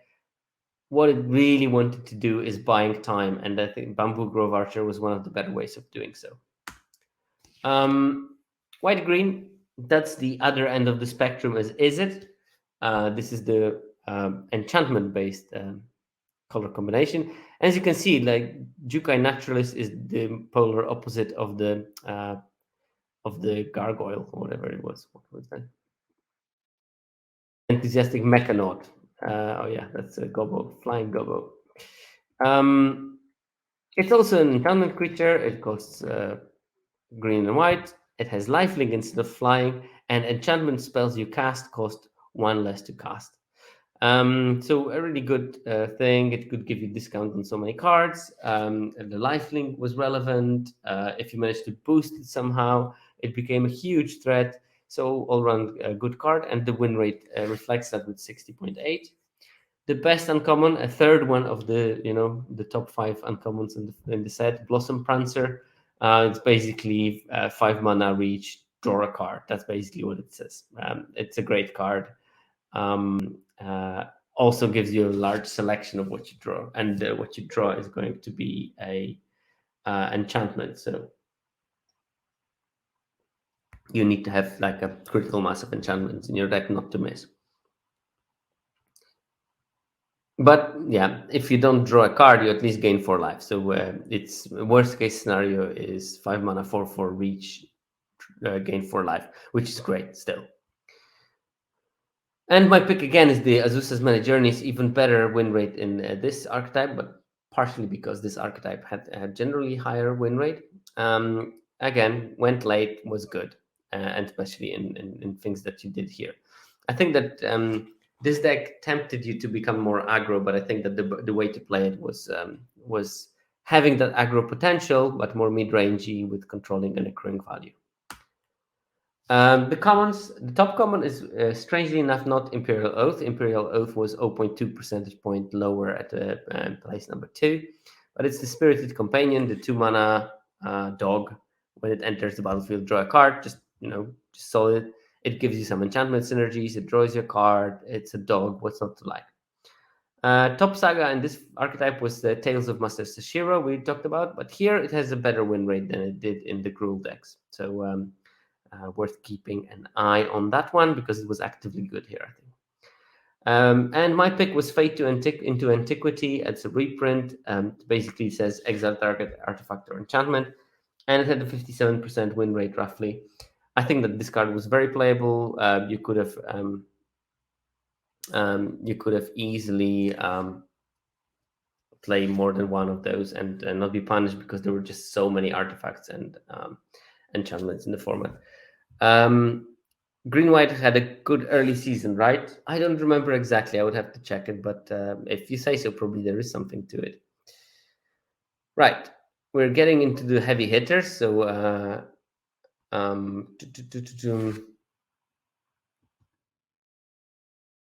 what it really wanted to do is buying time, and I think Bamboo Grove Archer was one of the better ways of doing so. White green, that's the other end of the spectrum as Izzet. This is the enchantment based color combination. As you can see, like Jukai Naturalist is the polar opposite of the gargoyle or whatever it was. What was that? Enthusiastic Mechanaut. Oh yeah, that's a Gobo, flying Gobo. It's also an enchantment creature. It costs green and white. It has lifelink instead of flying, and enchantment spells you cast cost 1 less to cast. So a really good thing. It could give you discount on so many cards. And the lifelink was relevant. If you managed to boost it somehow, it became a huge threat. So all around a good card, and the win rate reflects that with 60.8. The best uncommon, a third one of the top 5 uncommons in the set, Blossom Prancer. It's basically 5 mana reach, draw a card. That's basically what it says. It's a great card. Also gives you a large selection of what you draw, and what you draw is going to be a enchantment. So you need to have like a critical mass of enchantments in your deck not to miss. But yeah, if you don't draw a card, you at least gain 4 life. So its worst case scenario is 5 mana 4/4 reach, gain 4 life, which is great still. And my pick again is the Azusa's Many Journeys, even better win rate in this archetype, but partially because this archetype had a generally higher win rate. Again, went late, was good, and especially in things that you did here. I think that this deck tempted you to become more aggro, but I think that the way to play it was having that aggro potential, but more mid-rangey with controlling and accruing value. The top common is strangely enough not Imperial Oath. Imperial Oath was 0.2 percentage point lower at place number 2, but it's the Spirited Companion, the 2 mana dog. When it enters the battlefield, draw a card. Just solid. It gives you some enchantment synergies. It draws your card. It's a dog. What's not to like? Top Saga in this archetype was the Tales of Master Sashiro we talked about, but here it has a better win rate than it did in the Gruul decks. So worth keeping an eye on that one because it was actively good here, I think. And my pick was Fate into Antiquity. It's a reprint. It basically says exile target artifact or enchantment, and it had a 57% win rate roughly. I think that this card was very playable. You could have easily play more than one of those and not be punished because there were just so many artifacts and enchantments in the format. Green White had a good early season, right? I don't remember exactly. I would have to check it, but if you say so, probably there is something to it. Right, we're getting into the heavy hitters. So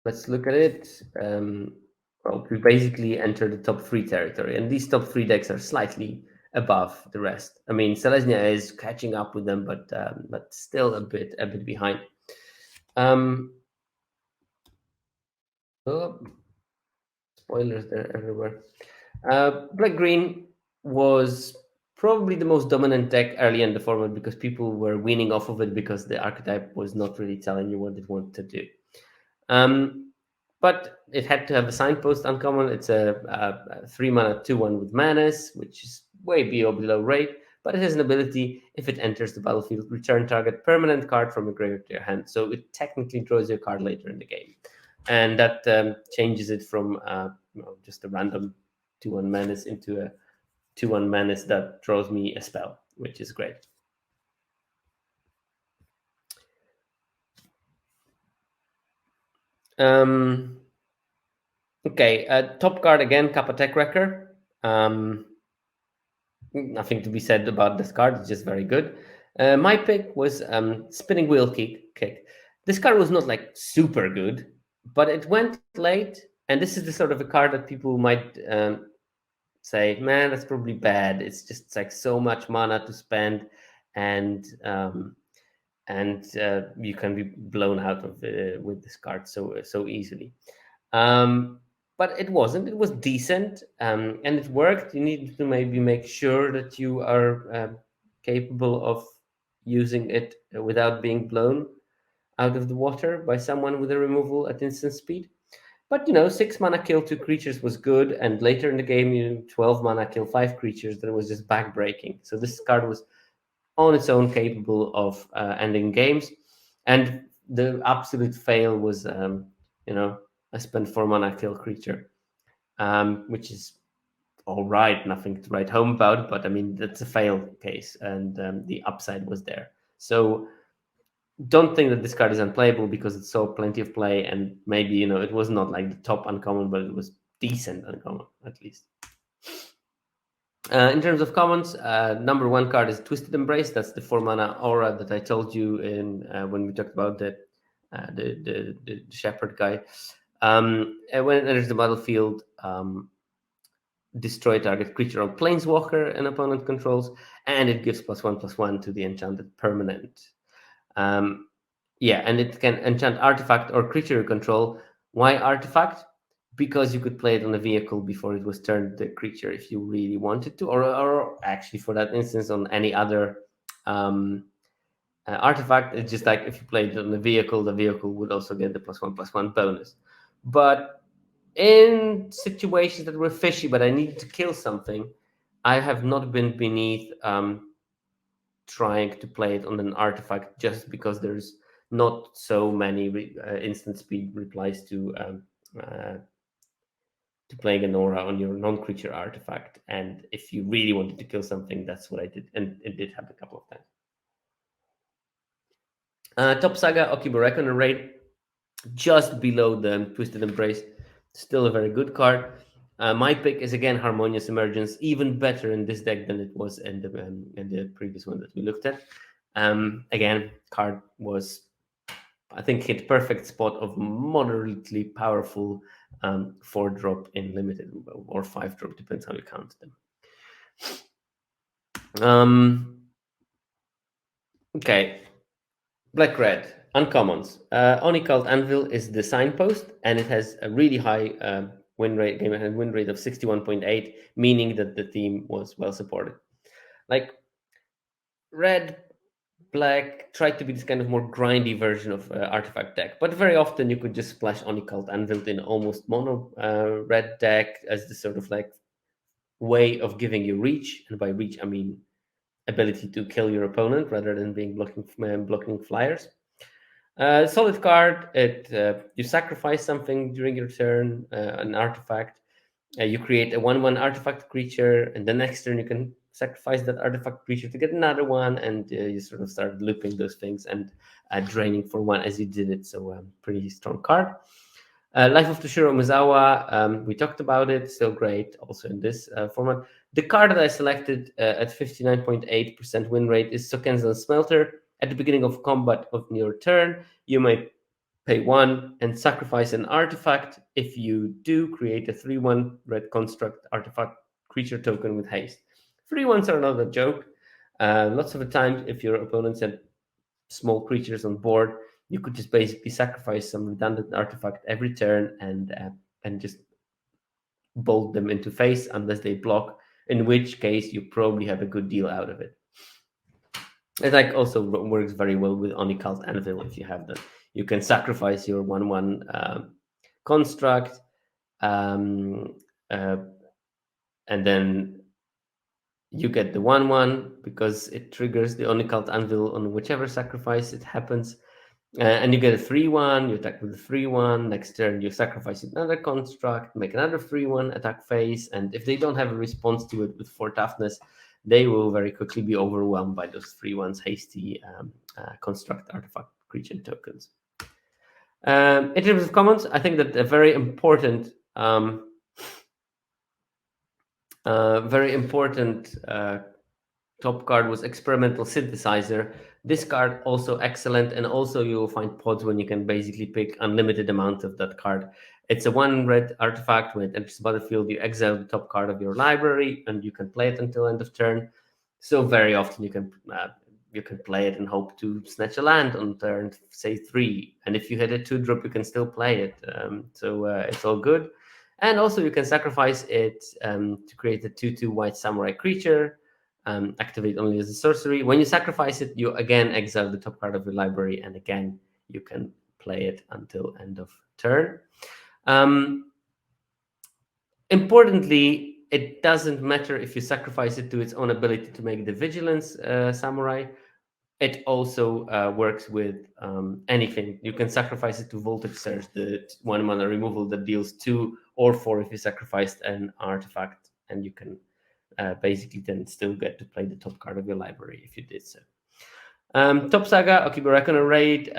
let's look at it. Well, we basically enter the top 3 territory, and these top 3 decks are slightly above the rest. I mean, Selesnya is catching up with them, but still a bit behind. Oh, spoilers there everywhere. Black Green was probably the most dominant deck early in the format because people were weaning off of it because the archetype was not really telling you what it wanted to do. But it had to have a signpost uncommon. It's a 3 mana 2/1 with Manus, which is way below rate. but it has an ability: if it enters the battlefield, return target permanent card from your graveyard to your hand. So it technically draws your card later in the game, and that changes it from just a random 2/1 menace into a 2/1 menace that draws me a spell, which is great. Okay, top card again, Kappa Tech Wrecker. Nothing to be said about this card. It's just very good. My pick was Spinning Wheel Kick. This card was not like super good, but it went late, and this is the sort of a card that people might say, "Man, that's probably bad. It's like so much mana to spend, and you can be blown out of with this card so easily." Um, but it wasn't. It was decent, and it worked. You need to maybe make sure that you are capable of using it without being blown out of the water by someone with a removal at instant speed. But 6 mana kill 2 creatures was good, and later in the game, 12 mana kill 5 creatures. That was just backbreaking. So this card was on its own capable of ending games, and the absolute fail was, I spent 4 mana kill creature, which is all right, nothing to write home about. But I mean, that's a fail case, and the upside was there. So don't think that this card is unplayable, because it saw plenty of play, and maybe it was not like the top uncommon, but it was decent uncommon at least. In terms of commons, number one card is Twisted Embrace. That's the 4 mana aura that I told you in when we talked about the shepherd guy. And when it enters the battlefield, destroy target creature or planeswalker an opponent controls, and it gives +1/+1 to the enchanted permanent. Yeah, and it can enchant artifact or creature you control. Why artifact? Because you could play it on a vehicle before it was turned the creature if you really wanted to, or actually for that instance on any other artifact. It's just like if you played it on the vehicle would also get the +1/+1 bonus. But in situations that were fishy, but I needed to kill something, I have not been beneath trying to play it on an artifact, just because there's not so many instant speed replies to playing an aura on your non-creature artifact. And if you really wanted to kill something, that's what I did, and it did happen a couple of times. Top Saga Okibo Reckoner rate just below the Twisted Embrace. Still a very good card. My pick is again Harmonious Emergence, even better in this deck than it was in the previous one that we looked at. Again, card was, I think, hit perfect spot of moderately powerful 4-drop in limited, or 5-drop, depends how you count them. Okay, Black Red uncommons. Onicult Anvil is the signpost, and it has a really high win rate. Game had a win rate of 61.8, meaning that the team was well supported. Like red, black tried to be this kind of more grindy version of artifact deck, but very often you could just splash Onicult Anvil in almost mono red deck as the sort of like way of giving you reach, and by reach I mean ability to kill your opponent rather than being blocking flyers. Solid card. You sacrifice something during your turn, an artifact. You create a 1/1 artifact creature, and the next turn you can sacrifice that artifact creature to get another one, and you sort of start looping those things and draining for one as you did it. So pretty strong card. Life of Toshiro Mizawa, we talked about it, still great, also in this format. The card that I selected at 59.8% win rate is Sokenzan Smelter. At the beginning of combat of your turn, you may pay 1 and sacrifice an artifact. If you do, create a 3/1 red construct artifact creature token with haste. 3/1s are not a joke. Lots of the time, if your opponents had small creatures on board, you could just basically sacrifice some redundant artifact every turn and just bolt them into face unless they block, in which case you probably have a good deal out of it. It like also works very well with Onicult Anvil if you have that. You can sacrifice your 1/1 construct, and then You get the 1/1 because it triggers the Onicult Anvil on whichever sacrifice it happens. And you get a 3/1, you attack with a 3/1. Next turn, you sacrifice another construct, make another 3/1 attack phase. And if they don't have a response to it with 4 toughness, they will very quickly be overwhelmed by those 3/1s hasty construct artifact creature tokens. In terms of commons, I think that a very important top card was Experimental Synthesizer. This card also excellent, and also you will find pods when you can basically pick unlimited amount of that card. It's a 1 red artifact. When it enters the battlefield, you exile the top card of your library, and you can play it until end of turn. So very often you can play it and hope to snatch a land on turn, say 3. And if you hit a 2-drop, you can still play it. So it's all good. And also you can sacrifice it to create a 2/2 white samurai creature. Activate only as a sorcery. When you sacrifice it, you again exile the top card of your library, and again you can play it until end of turn. Importantly, it doesn't matter if you sacrifice it to its own ability to make the Vigilance Samurai. It also works with anything. You can sacrifice it to Voltage Surge, the 1-mana removal that deals 2 or 4 if you sacrificed an artifact, and you can basically then still get to play the top card of your library if you did so. Top Saga, Okiba Reckoner Raid,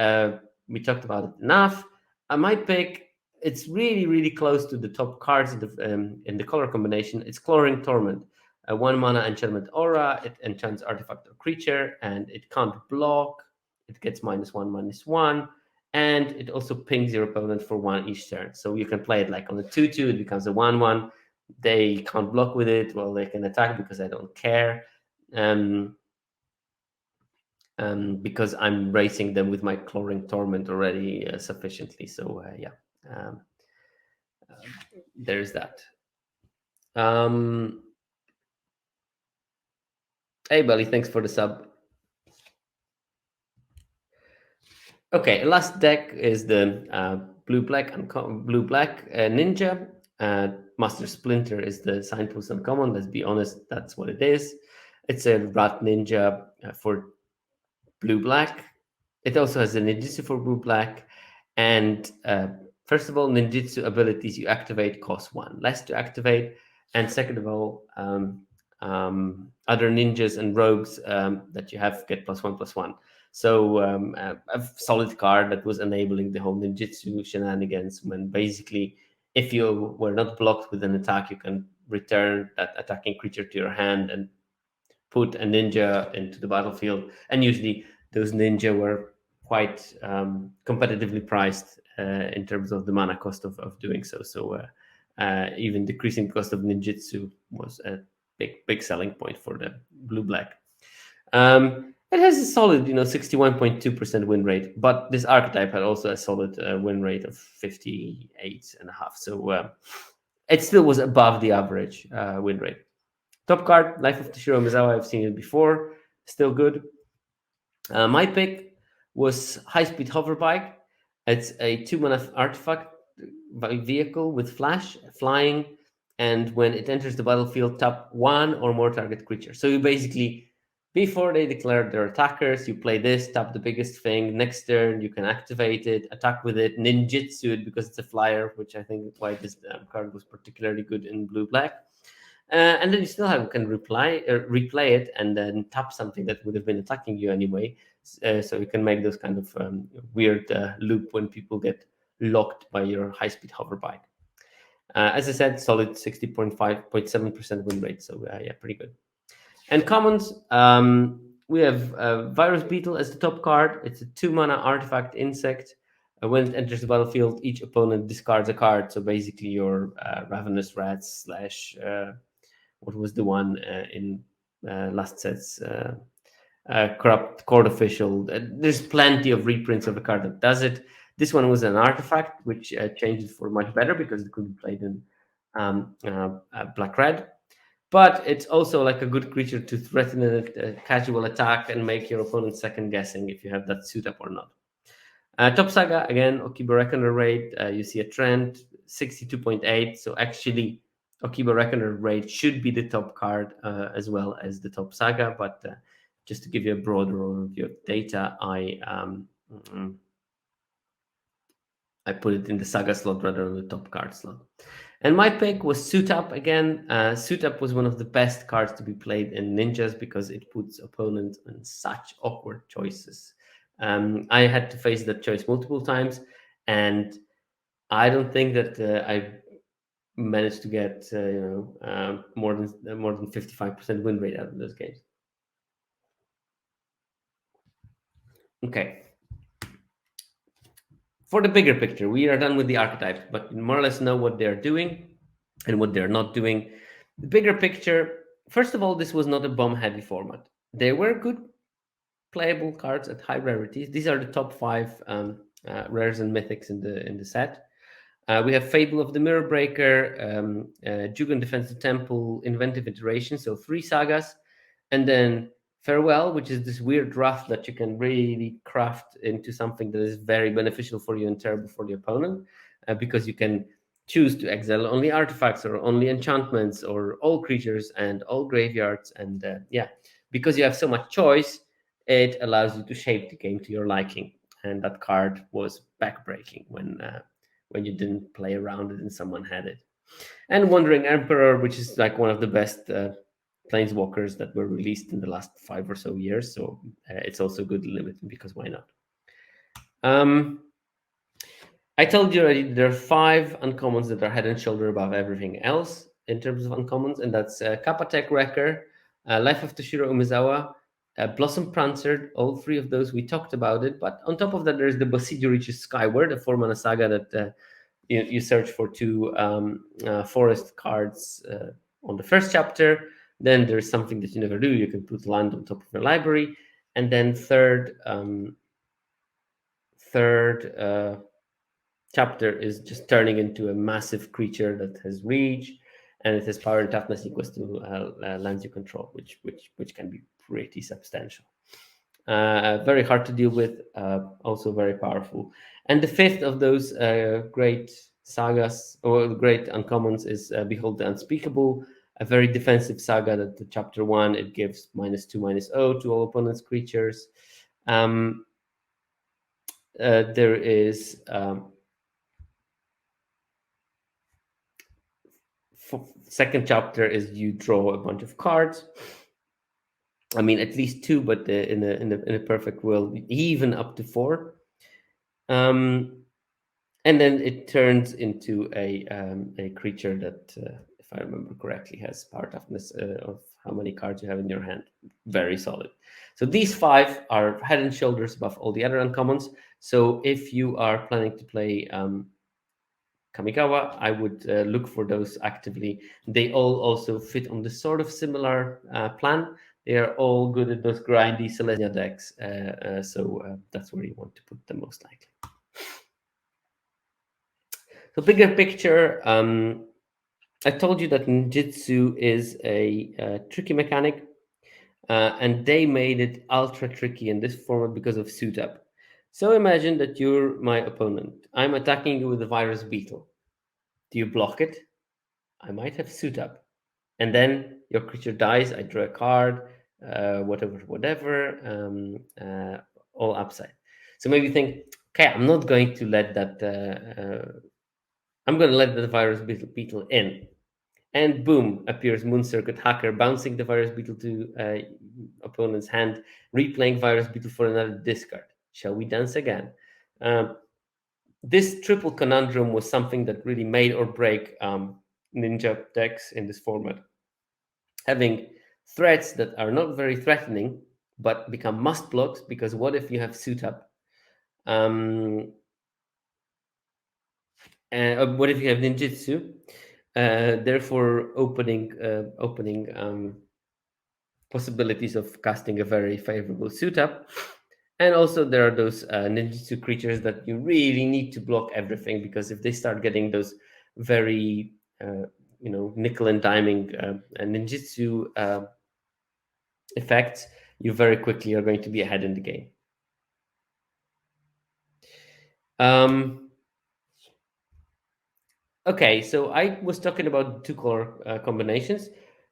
we talked about it enough. I might pick, it's really, really close to the top cards in the color combination. It's Chlorine Torment. A 1-mana enchantment aura, it enchants artifact or creature, and it can't block. It gets -1/-1, and it also pings your opponent for 1 each turn. So you can play it like on a 2/2, it becomes a 1/1. They can't block with it. Well, they can attack because I don't care. Because I'm racing them with my Chlorine Torment already sufficiently. So yeah, there's that. Hey, Belly, thanks for the sub. Okay, last deck is the blue-black ninja. Master Splinter is the signpost uncommon. Let's be honest, that's what it is. It's a rat ninja for blue-black. It also has a ninjutsu for blue-black. And first of all, ninjutsu abilities you activate cost 1 less to activate. And second of all, other ninjas and rogues that you have get +1/+1. So a solid card that was enabling the whole ninjutsu shenanigans, when basically if you were not blocked with an attack, you can return that attacking creature to your hand and put a ninja into the battlefield. And usually those ninja were quite competitively priced in terms of the mana cost of doing so. So even decreasing cost of ninjutsu was a big selling point for the blue-black. It has a solid, 61.2% win rate, but this archetype had also a solid win rate of 58.5%. So it still was above the average win rate. Top card, Life of Toshiro Mizawa. I've seen it before. Still good. My pick was High Speed Hoverbike. It's a 2-mana artifact vehicle with flash, flying, and when it enters the battlefield, tap 1 or more target creature. So you basically, before they declare their attackers, you play this, tap the biggest thing. Next turn, you can activate it, attack with it, ninjutsu it because it's a flyer, which I think why this card was particularly good in blue-black. And then you still can replay it and then tap something that would have been attacking you anyway. So you can make those kind of weird loop when people get locked by your high-speed hover bike. As I said, solid 60.7% win rate. So yeah, pretty good. And commons, we have Virus Beetle as the top card. It's a 2-mana artifact insect. When it enters the battlefield, each opponent discards a card. So basically your Ravenous Rats / what was the one in last set's Corrupt Court Official. There's plenty of reprints of the card that does it. This one was an artifact, which changed it for much better because it could be played in black-red. But it's also like a good creature to threaten a casual attack and make your opponent second guessing if you have that suit up or not. Top Saga, again, Okiba Reckoner rate, you see a trend, 62.8. So actually Okiba Reckoner Raid should be the top card as well as the top saga, but just to give you a broader overview of data, mm, I put it in the saga slot rather than the top card slot. And my pick was Suit Up again. Suit Up was one of the best cards to be played in Ninjas because it puts opponents in such awkward choices. I had to face that choice multiple times, and I don't think that I managed to get more than 55% win rate out of those games. Okay. For the bigger picture, we are done with the archetypes, but more or less know what they're doing and what they're not doing. The bigger picture, first of all, this was not a bomb heavy format. There were good playable cards at high rarities. These are the top five rares and mythics in the set. We have Fable of the Mirror Breaker, Jugon Defensive Temple, Inventive Iteration, so three sagas, and then Farewell, which is this weird draft that you can really craft into something that is very beneficial for you and terrible for the opponent, because you can choose to exile only artifacts or only enchantments or all creatures and all graveyards. And yeah, because you have so much choice, it allows you to shape the game to your liking. And that card was backbreaking when you didn't play around it and someone had it. And Wandering Emperor, which is like one of the best planeswalkers that were released in the last 5 or so years. So it's also good limited because why not? I told you already there are five uncommons that are head and shoulder above everything else in terms of uncommons, and that's Kappa Wrecker, Life of Toshiro Umezawa, Blossom Prancer. All three of those we talked about it, but on top of that, there's the Basidio Reaches Skyward, a 4-mana saga that you search for two forest cards on the first chapter. Then there's something that you never do. You can put land on top of your library, and then third chapter is just turning into a massive creature that has reach, and it has power and toughness equals to lands you control, which can be pretty substantial. Very hard to deal with, also very powerful. And the fifth of those great sagas or great uncommons is Behold the Unspeakable, a very defensive saga that the chapter one, it gives -2/-0 to all opponents' creatures. There is second chapter is you draw a bunch of cards. I mean, at least two, but in a perfect world, even up to four. And then it turns into a creature that, if I remember correctly, has power toughness of how many cards you have in your hand. Very solid. So these five are head and shoulders above all the other uncommons. So if you are planning to play Kamigawa, I would look for those actively. They all also fit on the sort of similar plan. They are all good at those grindy Celestia decks. So that's where you want to put them most likely. So bigger picture, I told you that ninjutsu is a tricky mechanic, and they made it ultra tricky in this format because of Suit Up. So imagine that you're my opponent. I'm attacking you with a virus beetle. Do you block it? I might have Suit Up. And then your creature dies. I draw a card, whatever, all upside. So maybe you think, okay, I'm not going to let that. I'm going to let the virus beetle in. And boom, appears Moon Circuit Hacker, bouncing the virus beetle to opponent's hand, replaying virus beetle for another discard. Shall we dance again? This triple conundrum was something that really made or break ninja decks in this format. Having threats that are not very threatening, but become must blocks, because what if you have Suit Up? What if you have ninjutsu? Therefore, opening possibilities of casting a very favorable Suit Up. And also, there are those ninjutsu creatures that you really need to block everything, because if they start getting those very nickel and diming ninjutsu effects, you very quickly are going to be ahead in the game. Okay, so I was talking about two color combinations.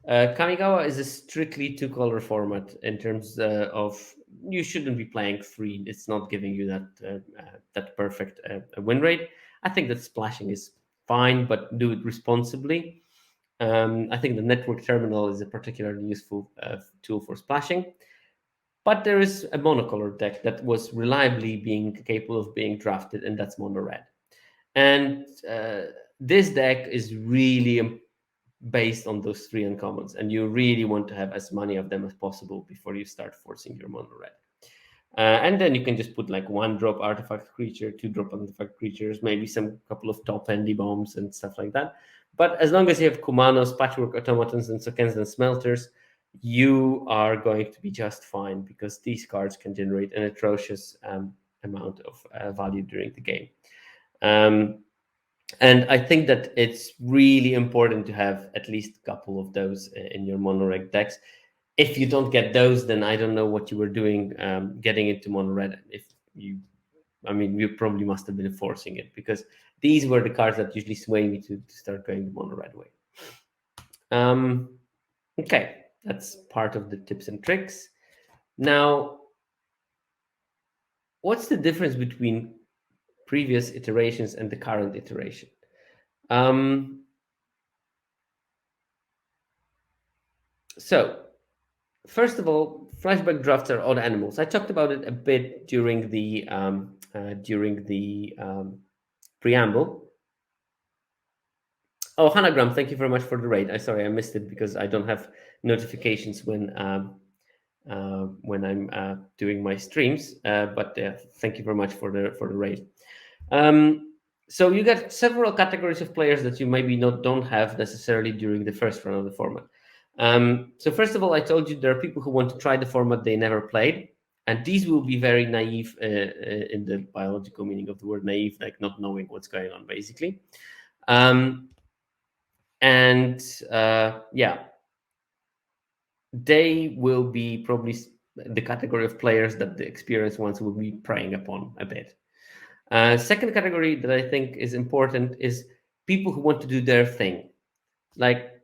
Kamigawa is a strictly two color format in terms of you shouldn't be playing three. It's not giving you that perfect win rate. I think that splashing is fine, but do it responsibly. I think the network terminal is a particularly useful tool for splashing. But there is a monocolor deck that was reliably being capable of being drafted, and that's mono red. And this deck is really based on those three uncommons, and you really want to have as many of them as possible before you start forcing your mono red. And then you can just put like one drop artifact creature, two drop artifact creatures, maybe some couple of top handy bombs and stuff like that. But as long as you have Kumanos, Patchwork Automatons, and Sokens and Smelters, you are going to be just fine because these cards can generate an atrocious amount of value during the game. Um, and I think that it's really important to have at least a couple of those in your mono red decks. If you don't get those, then I don't know what you were doing getting into mono red. If you, I mean, you probably must have been enforcing it because these were the cards that usually sway me to start going the mono red way. Okay, that's part of the tips and tricks. Now, what's the difference between previous iterations and the current iteration? So, first of all, flashback drafts are odd animals. I talked about it a bit during the preamble. Oh, Hanagram, thank you very much for the raid. I missed it because I don't have notifications when I'm doing my streams. But thank you very much for the raid. So you get several categories of players that you maybe don't have necessarily during the first run of the format. So first of all, I told you there are people who want to try the format they never played, and these will be very naive in the biological meaning of the word naive, like not knowing what's going on, basically. And yeah, they will be probably the category of players that the experienced ones will be preying upon a bit. Second category that I think is important is people who want to do their thing. Like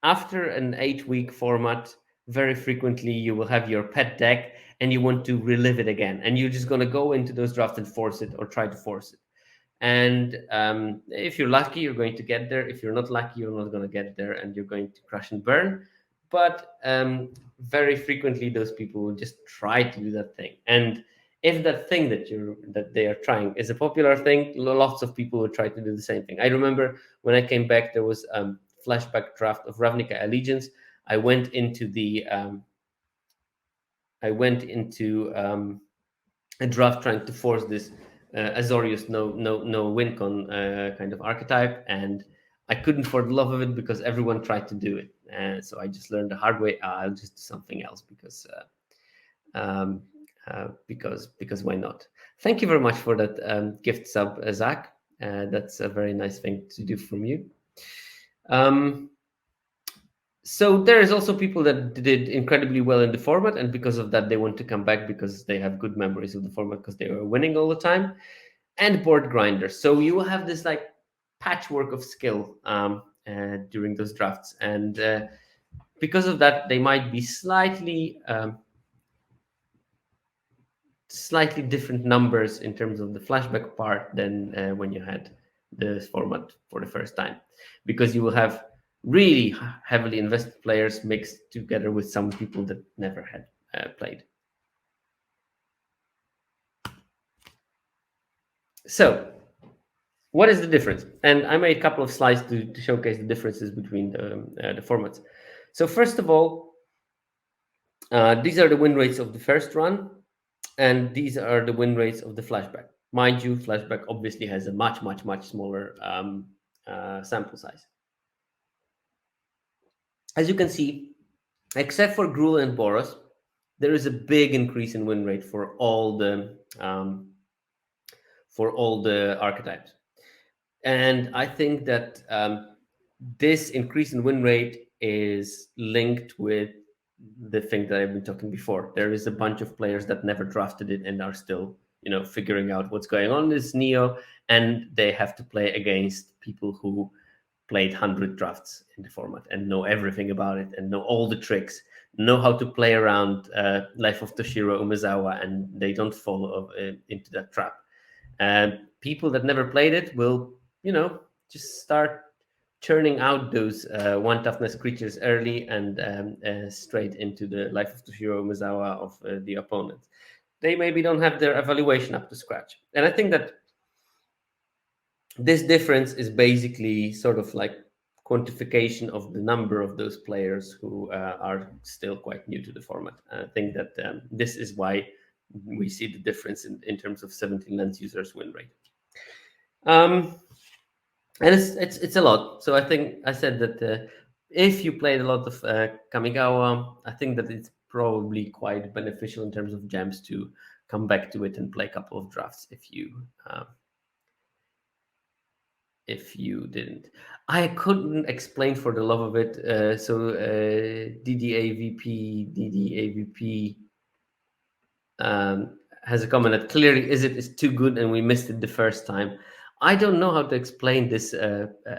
after an 8-week format, very frequently you will have your pet deck and you want to relive it again. And you're just going to go into those drafts and force it or try to force it. And if you're lucky, you're going to get there. If you're not lucky, you're not going to get there and you're going to crash and burn. But very frequently, those people will just try to do that thing. And if that thing that they are trying is a popular thing, lots of people will try to do the same thing. I remember when I came back, there was flashback draft of Ravnica Allegiance. I went into a draft trying to force this Azorius no win con kind of archetype, and I couldn't for the love of it because everyone tried to do it, and so I just learned the hard way. I'll just do something else because why not? Thank you very much for that gift sub, Zach. That's a very nice thing to do from you. So there is also people that did incredibly well in the format, and because of that, they want to come back because they have good memories of the format because they were winning all the time, and board grinders. So you will have this like patchwork of skill during those drafts, and because of that, they might be slightly different numbers in terms of the flashback part than when you had the format for the first time, because you will have really heavily invested players mixed together with some people that never had played. So what is the difference? And I made a couple of slides to showcase the differences between the formats. So first of all, these are the win rates of the first run, and these are the win rates of the flashback. Mind you, flashback obviously has a much smaller sample size. As you can see, except for Gruul and Boros, there is a big increase in win rate for all the archetypes. And I think that this increase in win rate is linked with the thing that I've been talking before. There is a bunch of players that never drafted it and are still figuring out what's going on is Neo, and they have to play against people who played 100 drafts in the format and know everything about it and know all the tricks, know how to play around Life of Toshiro Umezawa, and they don't fall into that trap. And people that never played it will, just start churning out those one toughness creatures early and straight into the Life of Toshiro Umezawa of the opponent. They maybe don't have their evaluation up to scratch. And I think that this difference is basically sort of like quantification of the number of those players who are still quite new to the format. I think that this is why we see the difference in terms of 17 lens users win rate. And it's a lot. So I think I said that if you played a lot of Kamigawa, I think that it's probably quite beneficial in terms of gems to come back to it and play a couple of drafts if you didn't. I couldn't explain for the love of it. So DDAVP has a comment that clearly is too good and we missed it the first time. I don't know how to explain this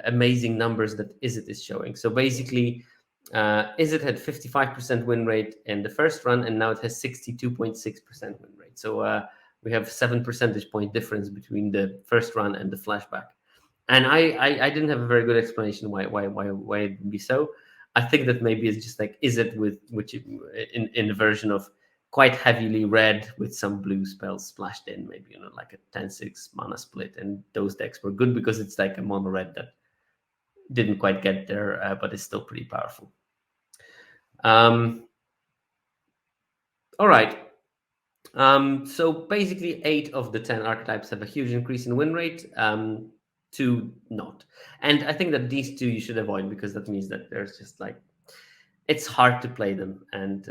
amazing numbers that is showing. So basically, it had 55% win rate in the first run, and now it has 62.6% win rate. So we have 7 percentage point difference between the first run and the flashback. And I didn't have a very good explanation why it would be so. I think that maybe it's just like with which in the version of quite heavily red with some blue spells splashed in, maybe like a 10-6 mana split, and those decks were good because it's like a mono red that didn't quite get there, but it's still pretty powerful. All right. So basically 8 of the 10 archetypes have a huge increase in win rate. 2 not. And I think that these 2 you should avoid, because that means that there's just like, it's hard to play them. And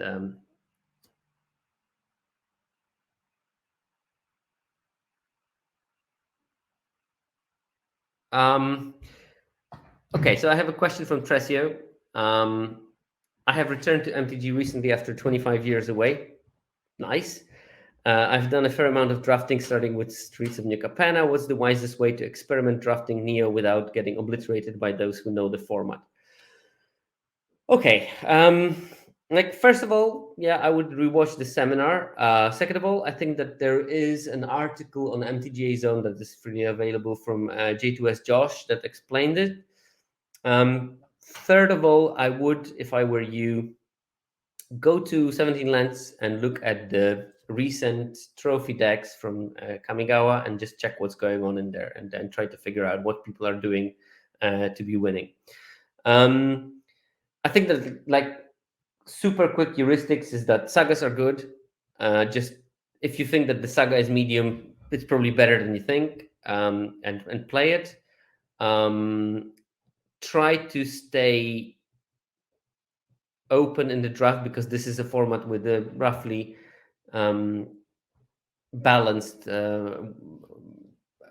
okay, so I have a question from Tresio. I have returned to MTG recently after 25 years away. Nice. I've done a fair amount of drafting, starting with Streets of New Capenna. What's the wisest way to experiment drafting Neo without getting obliterated by those who know the format? Okay. Like, first of all, yeah, I would rewatch the seminar. Second of all, I think that there is an article on MTGA Zone that is freely available from J2S Josh that explained it. Third of all, I would, if I were you, go to 17 Lands and look at the recent trophy decks from Kamigawa and just check what's going on in there, and then try to figure out what people are doing to be winning. I think that, like, super quick heuristics is that sagas are good. Just if you think that the saga is medium, it's probably better than you think, and play it. Try to stay open in the draft, because this is a format with a roughly balanced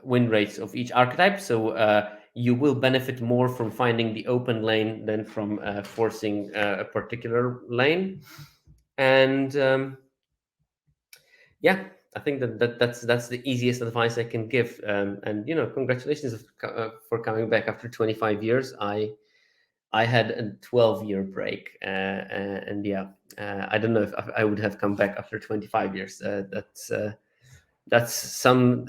win rates of each archetype. So you will benefit more from finding the open lane than from forcing a particular lane. And yeah, I think that's the easiest advice I can give. And congratulations for coming back after 25 years. I had a 12-year break, and yeah, I don't know if I would have come back after 25 years. That's some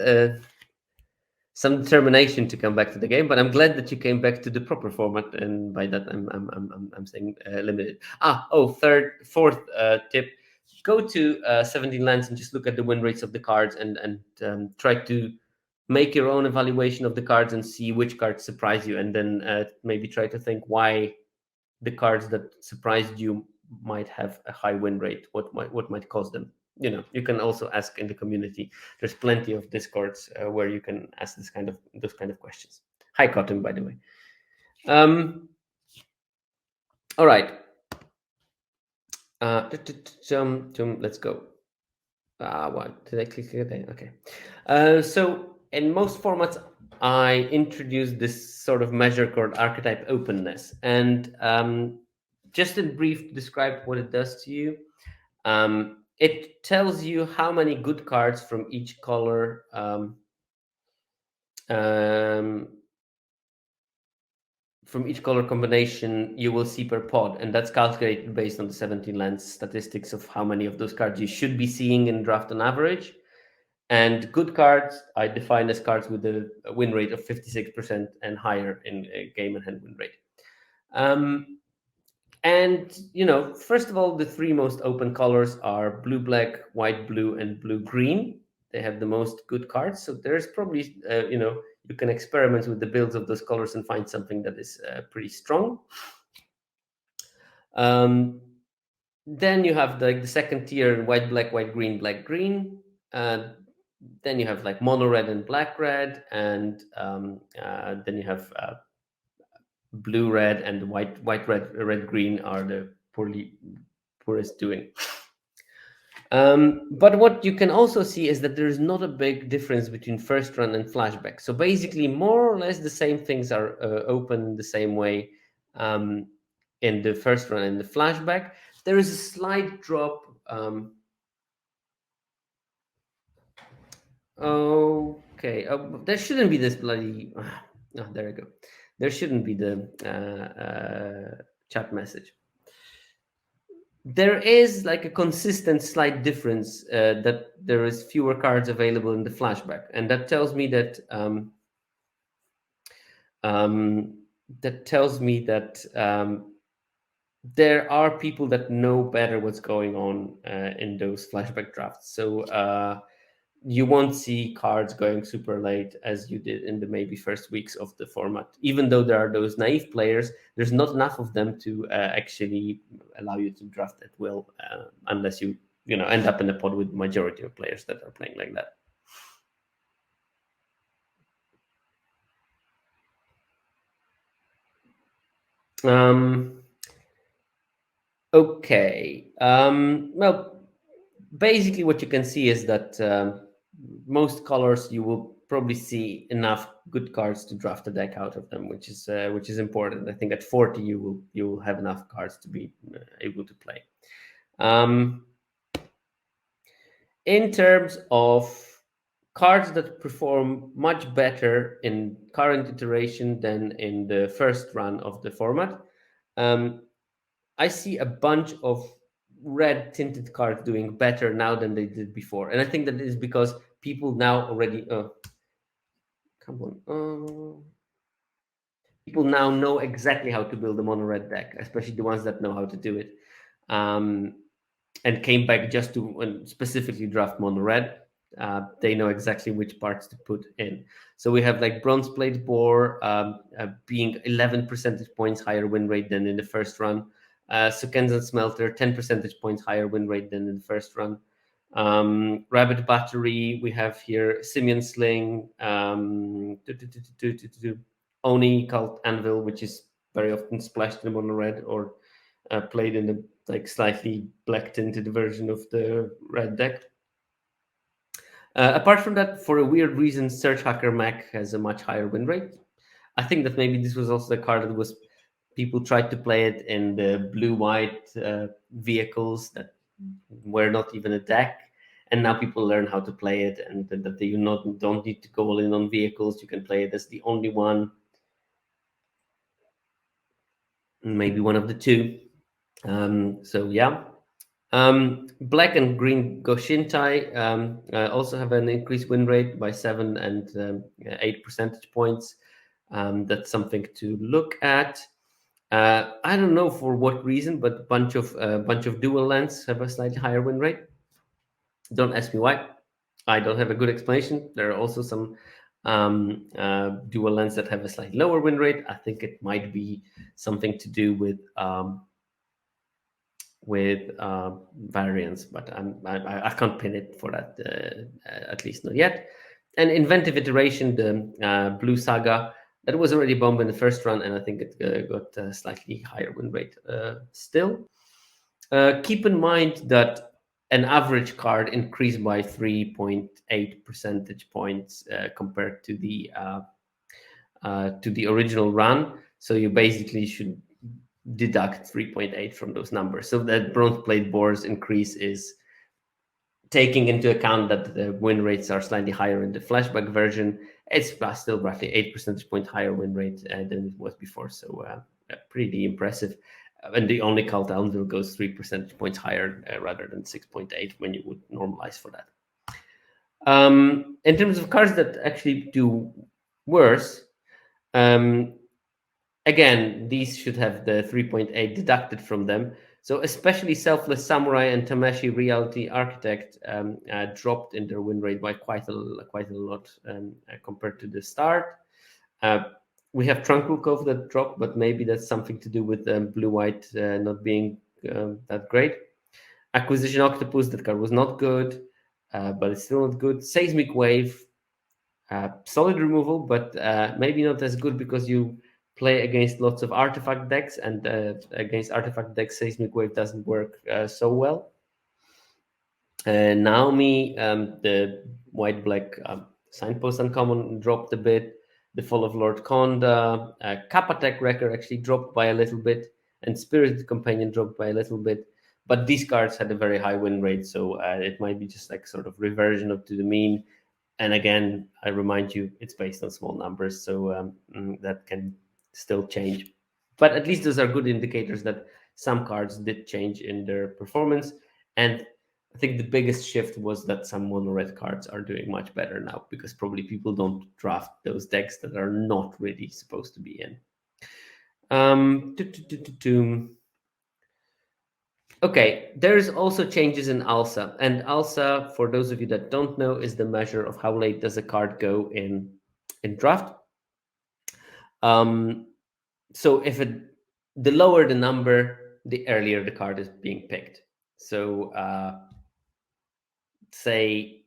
determination to come back to the game. But I'm glad that you came back to the proper format, and by that I'm saying limited. Fourth tip: go to 17 Lands and just look at the win rates of the cards, and try to make your own evaluation of the cards and see which cards surprise you, and then maybe try to think why the cards that surprised you might have a high win rate. What might cause them? You can also ask in the community. There's plenty of discords where you can ask those kind of questions. Hi, Cotton, by the way. All right. Let's go. What did I click again? Okay. So in most formats, I introduced this sort of measure called archetype openness, and just in brief, describe what it does to you. it tells you how many good cards from each color um, combination you will see per pod, and that's calculated based on the 17 lands statistics of how many of those cards you should be seeing in draft on average. And good cards I define as cards with a win rate of 56% and higher in a game and hand win rate. And first of all, the three most open colors are blue black, white blue, and blue green. They have the most good cards, so there's probably you can experiment with the builds of those colors and find something that is pretty strong. um, then you have the second tier: white black, white green, black green. Then you have like mono red and black red, and then you have blue red and white red, red green are the poorest doing. But what you can also see is that there's not a big difference between first run and flashback. So basically, more or less the same things are open the same way in the first run and the flashback. There is a slight drop. Okay, there shouldn't be this bloody. Oh, there we go. There shouldn't be the chat message. There is like a consistent slight difference that there is fewer cards available in the flashback, and that tells me that there are people that know better what's going on in those flashback drafts. So you won't see cards going super late as you did in the maybe first weeks of the format. Even though there are those naive players, there's not enough of them to actually allow you to draft at will, unless you end up in a pod with majority of players that are playing like that. Okay. Well, basically, what you can see is that most colors you will probably see enough good cards to draft a deck out of them, which is important. I think at 40 you will have enough cards to be able to play. In terms of cards that perform much better in current iteration than in the first run of the format, I see a bunch of red tinted cards doing better now than they did before, and I think that is because people now already come on people now know exactly how to build a mono red deck, especially the ones that know how to do it, and came back just to specifically draft mono red. They know exactly which parts to put in. So we have like bronze plate boar being 11 percentage points higher win rate than in the first run. Sukenza Smelter, 10 percentage points higher win rate than in the first run. Rabbit Battery, we have here Simeon Sling, Oni Cult Anvil, which is very often splashed in mono red or played in the like slightly black tinted version of the red deck. Apart from that, for a weird reason, Search Hacker Mac has a much higher win rate. I think that maybe this was also the card that was people tried to play it in the blue-white vehicles that were not even a deck, and now people learn how to play it, and that you don't need to go all in on vehicles. You can play it as the only one, maybe one of the two. So yeah. Black and green Goshintai also have an increased win rate by 7 and 8 percentage points. That's something to look at. I don't know for what reason, but a bunch of dual lands have a slightly higher win rate. Don't ask me why. I don't have a good explanation. There are also some dual lands that have a slightly lower win rate. I think it might be something to do with variance, but I can't pin it for that, at least not yet. And Inventive Iteration, the Blue Saga, that was already bombed in the first run, and I think it got a slightly higher win rate still. Keep in mind that an average card increased by 3.8 percentage points compared to the original run. So you basically should deduct 3.8 from those numbers. So that bronze plate boar's increase is taking into account that the win rates are slightly higher in the flashback version, it's still roughly 8 percentage point higher win rate than it was before. So pretty impressive. And the only cult Elmville goes 3 percentage points higher rather than 6.8 when you would normalize for that. In terms of cards that actually do worse, again, these should have the 3.8 deducted from them. So especially Selfless Samurai and Tameshi Reality Architect dropped in their win rate by quite a lot compared to the start. We have Tranquil Cove that dropped, but maybe that's something to do with Blue White not being that great. Acquisition Octopus, that card was not good, but it's still not good. Seismic Wave, solid removal, but maybe not as good because you play against lots of artifact decks, and against artifact decks, Seismic Wave doesn't work so well. Naomi, the white-black signpost uncommon, dropped a bit. The Fall of Lord Konda, Kappa Wrecker actually dropped by a little bit, and Spirited Companion dropped by a little bit. But these cards had a very high win rate, so it might be just like sort of reversion up to the mean. And again, I remind you, it's based on small numbers, so that can still change. But at least those are good indicators that some cards did change in their performance. And I think the biggest shift was that some mono red cards are doing much better now because probably people don't draft those decks that are not really supposed to be in. Okay, there's also changes in ALSA. And ALSA, for those of you that don't know, is the measure of how late does a card go in draft. So the lower the number, the earlier the card is being picked. So say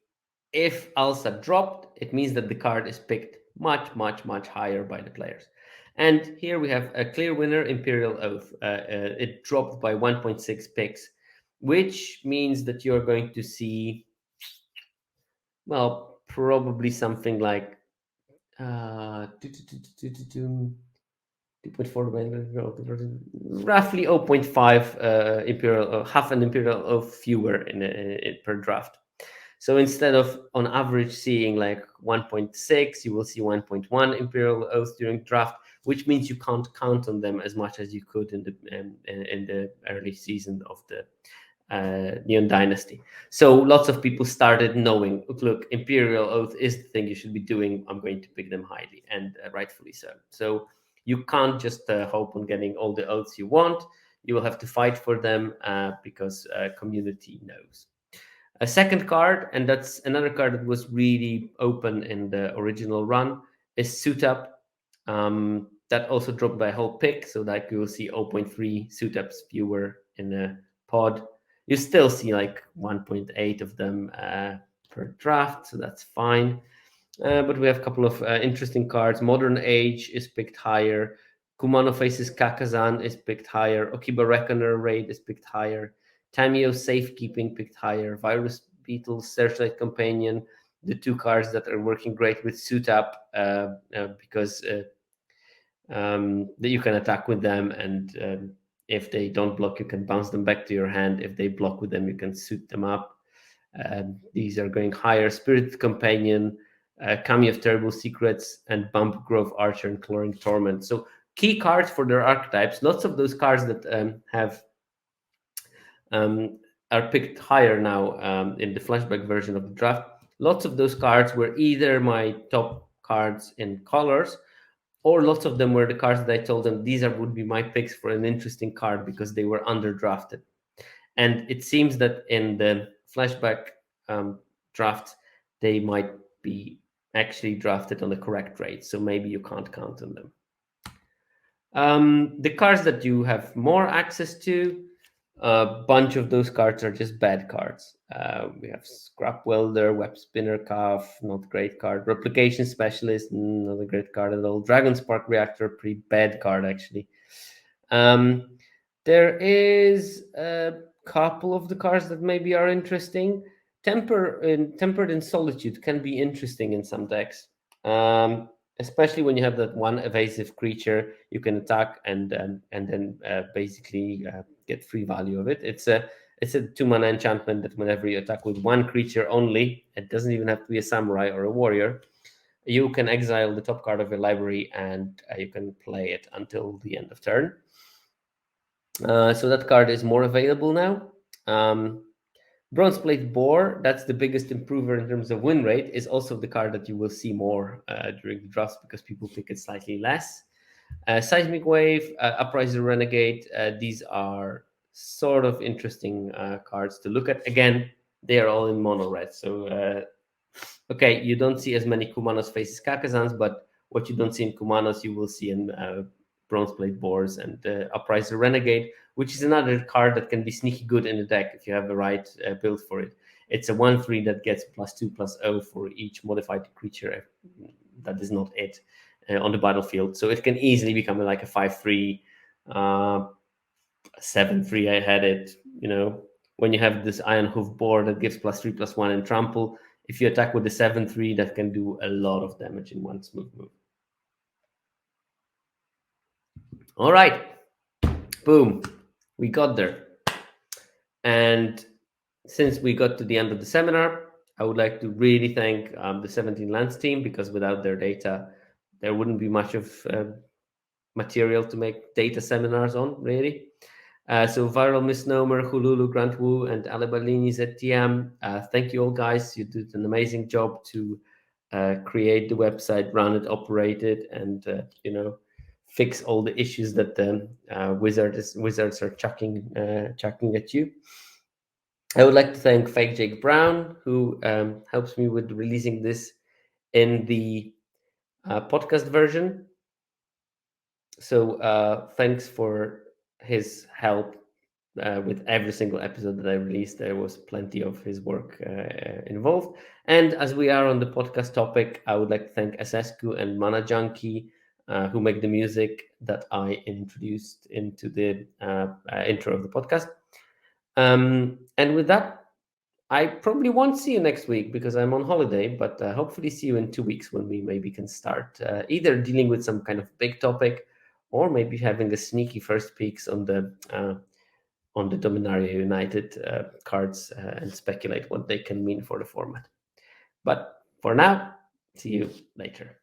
if ALSA dropped, it means that the card is picked much, much, much higher by the players. And here we have a clear winner, Imperial Oath. It dropped by 1.6 picks, which means that you're going to see, well, probably something like 2.4, roughly 0.5 Imperial, half an Imperial Oath fewer in per draft. So instead of on average seeing like 1.6, you will see 1.1 Imperial Oath during draft, which means you can't count on them as much as you could in the early season of the Neon Dynasty. So lots of people started knowing, look, Imperial Oath is the thing you should be doing. I'm going to pick them highly, and rightfully so. So you can't just hope on getting all the oaths you want. You will have to fight for them because community knows. A second card, and that's another card that was really open in the original run, is Suit Up. That also dropped by a whole pick, so that you will see 0.3 Suit Ups fewer in a pod. You still see like 1.8 of them per draft, so that's fine. But we have a couple of interesting cards. Modern Age is picked higher. Kumano Faces Kakazan is picked higher. Okiba Reckoner Raid is picked higher. Tamio Safekeeping picked higher. Virus Beetle, Searchlight Companion, the two cards that are working great with Suit Up because that you can attack with them, and if they don't block, you can bounce them back to your hand. If they block with them, you can suit them up. These are going higher. Spirit Companion, Kami of Terrible Secrets, and Bump Grove Archer and Cloring Torment. So key cards for their archetypes. Lots of those cards that are picked higher now in the flashback version of the draft. Lots of those cards were either my top cards in colors, or lots of them were the cards that I told them these would be my picks for an interesting card because they were underdrafted. And it seems that in the flashback draft, they might be actually drafted on the correct rate. So maybe you can't count on them. The cards that you have more access to, a bunch of those cards are just bad cards. We have Scrap Welder, Web Spinner Calf, not great card. Replication Specialist, not a great card at all. Dragon Spark Reactor, pretty bad card actually. There is a couple of the cards that maybe are interesting. Tempered in Solitude can be interesting in some decks. Especially when you have that one evasive creature you can attack and then basically get free value of it. It's a It's a 2 mana enchantment that whenever you attack with one creature only, it doesn't even have to be a samurai or a warrior, you can exile the top card of your library and you can play it until the end of turn. So that card is more available now. Bronzeplate Boar, that's the biggest improver in terms of win rate, is also the card that you will see more during the drafts because people pick it slightly less. Seismic Wave, Upriser Renegade, these are sort of interesting cards to look at. Again, they are all in mono red. So, okay, you don't see as many Kumanos faces Kakazans, but what you don't see in Kumanos, you will see in Bronzeplate Boars and Upriser Renegade, which is another card that can be sneaky good in the deck if you have the right build for it. It's a 1/3 that gets +2/+0 for each modified creature that is not it on the battlefield. So it can easily become like a 5/3, 7/3. I had it, when you have this Iron Hoof board that gives +3/+1 and trample. If you attack with the 7/3, that can do a lot of damage in one smooth move. All right. Boom. We got there. And since we got to the end of the seminar, I would like to really thank the 17 Lands team, because without their data, there wouldn't be much of material to make data seminars on, really. So Viral Misnomer, Hululu, Grant Wu, and Alibalini ZTM, thank you all, guys. You did an amazing job to create the website, run it, operate it, and fix all the issues that the wizards are chucking at you. I would like to thank Fake Jake Brown, who helps me with releasing this in the podcast version. So thanks for his help with every single episode that I released. There was plenty of his work involved. And as we are on the podcast topic, I would like to thank Asescu and Mana Junkie, who make the music that I introduced into the intro of the podcast. And with that, I probably won't see you next week because I'm on holiday, but hopefully see you in 2 weeks when we maybe can start either dealing with some kind of big topic or maybe having a sneaky first peeks on the Dominaria United cards and speculate what they can mean for the format. But for now, see you later.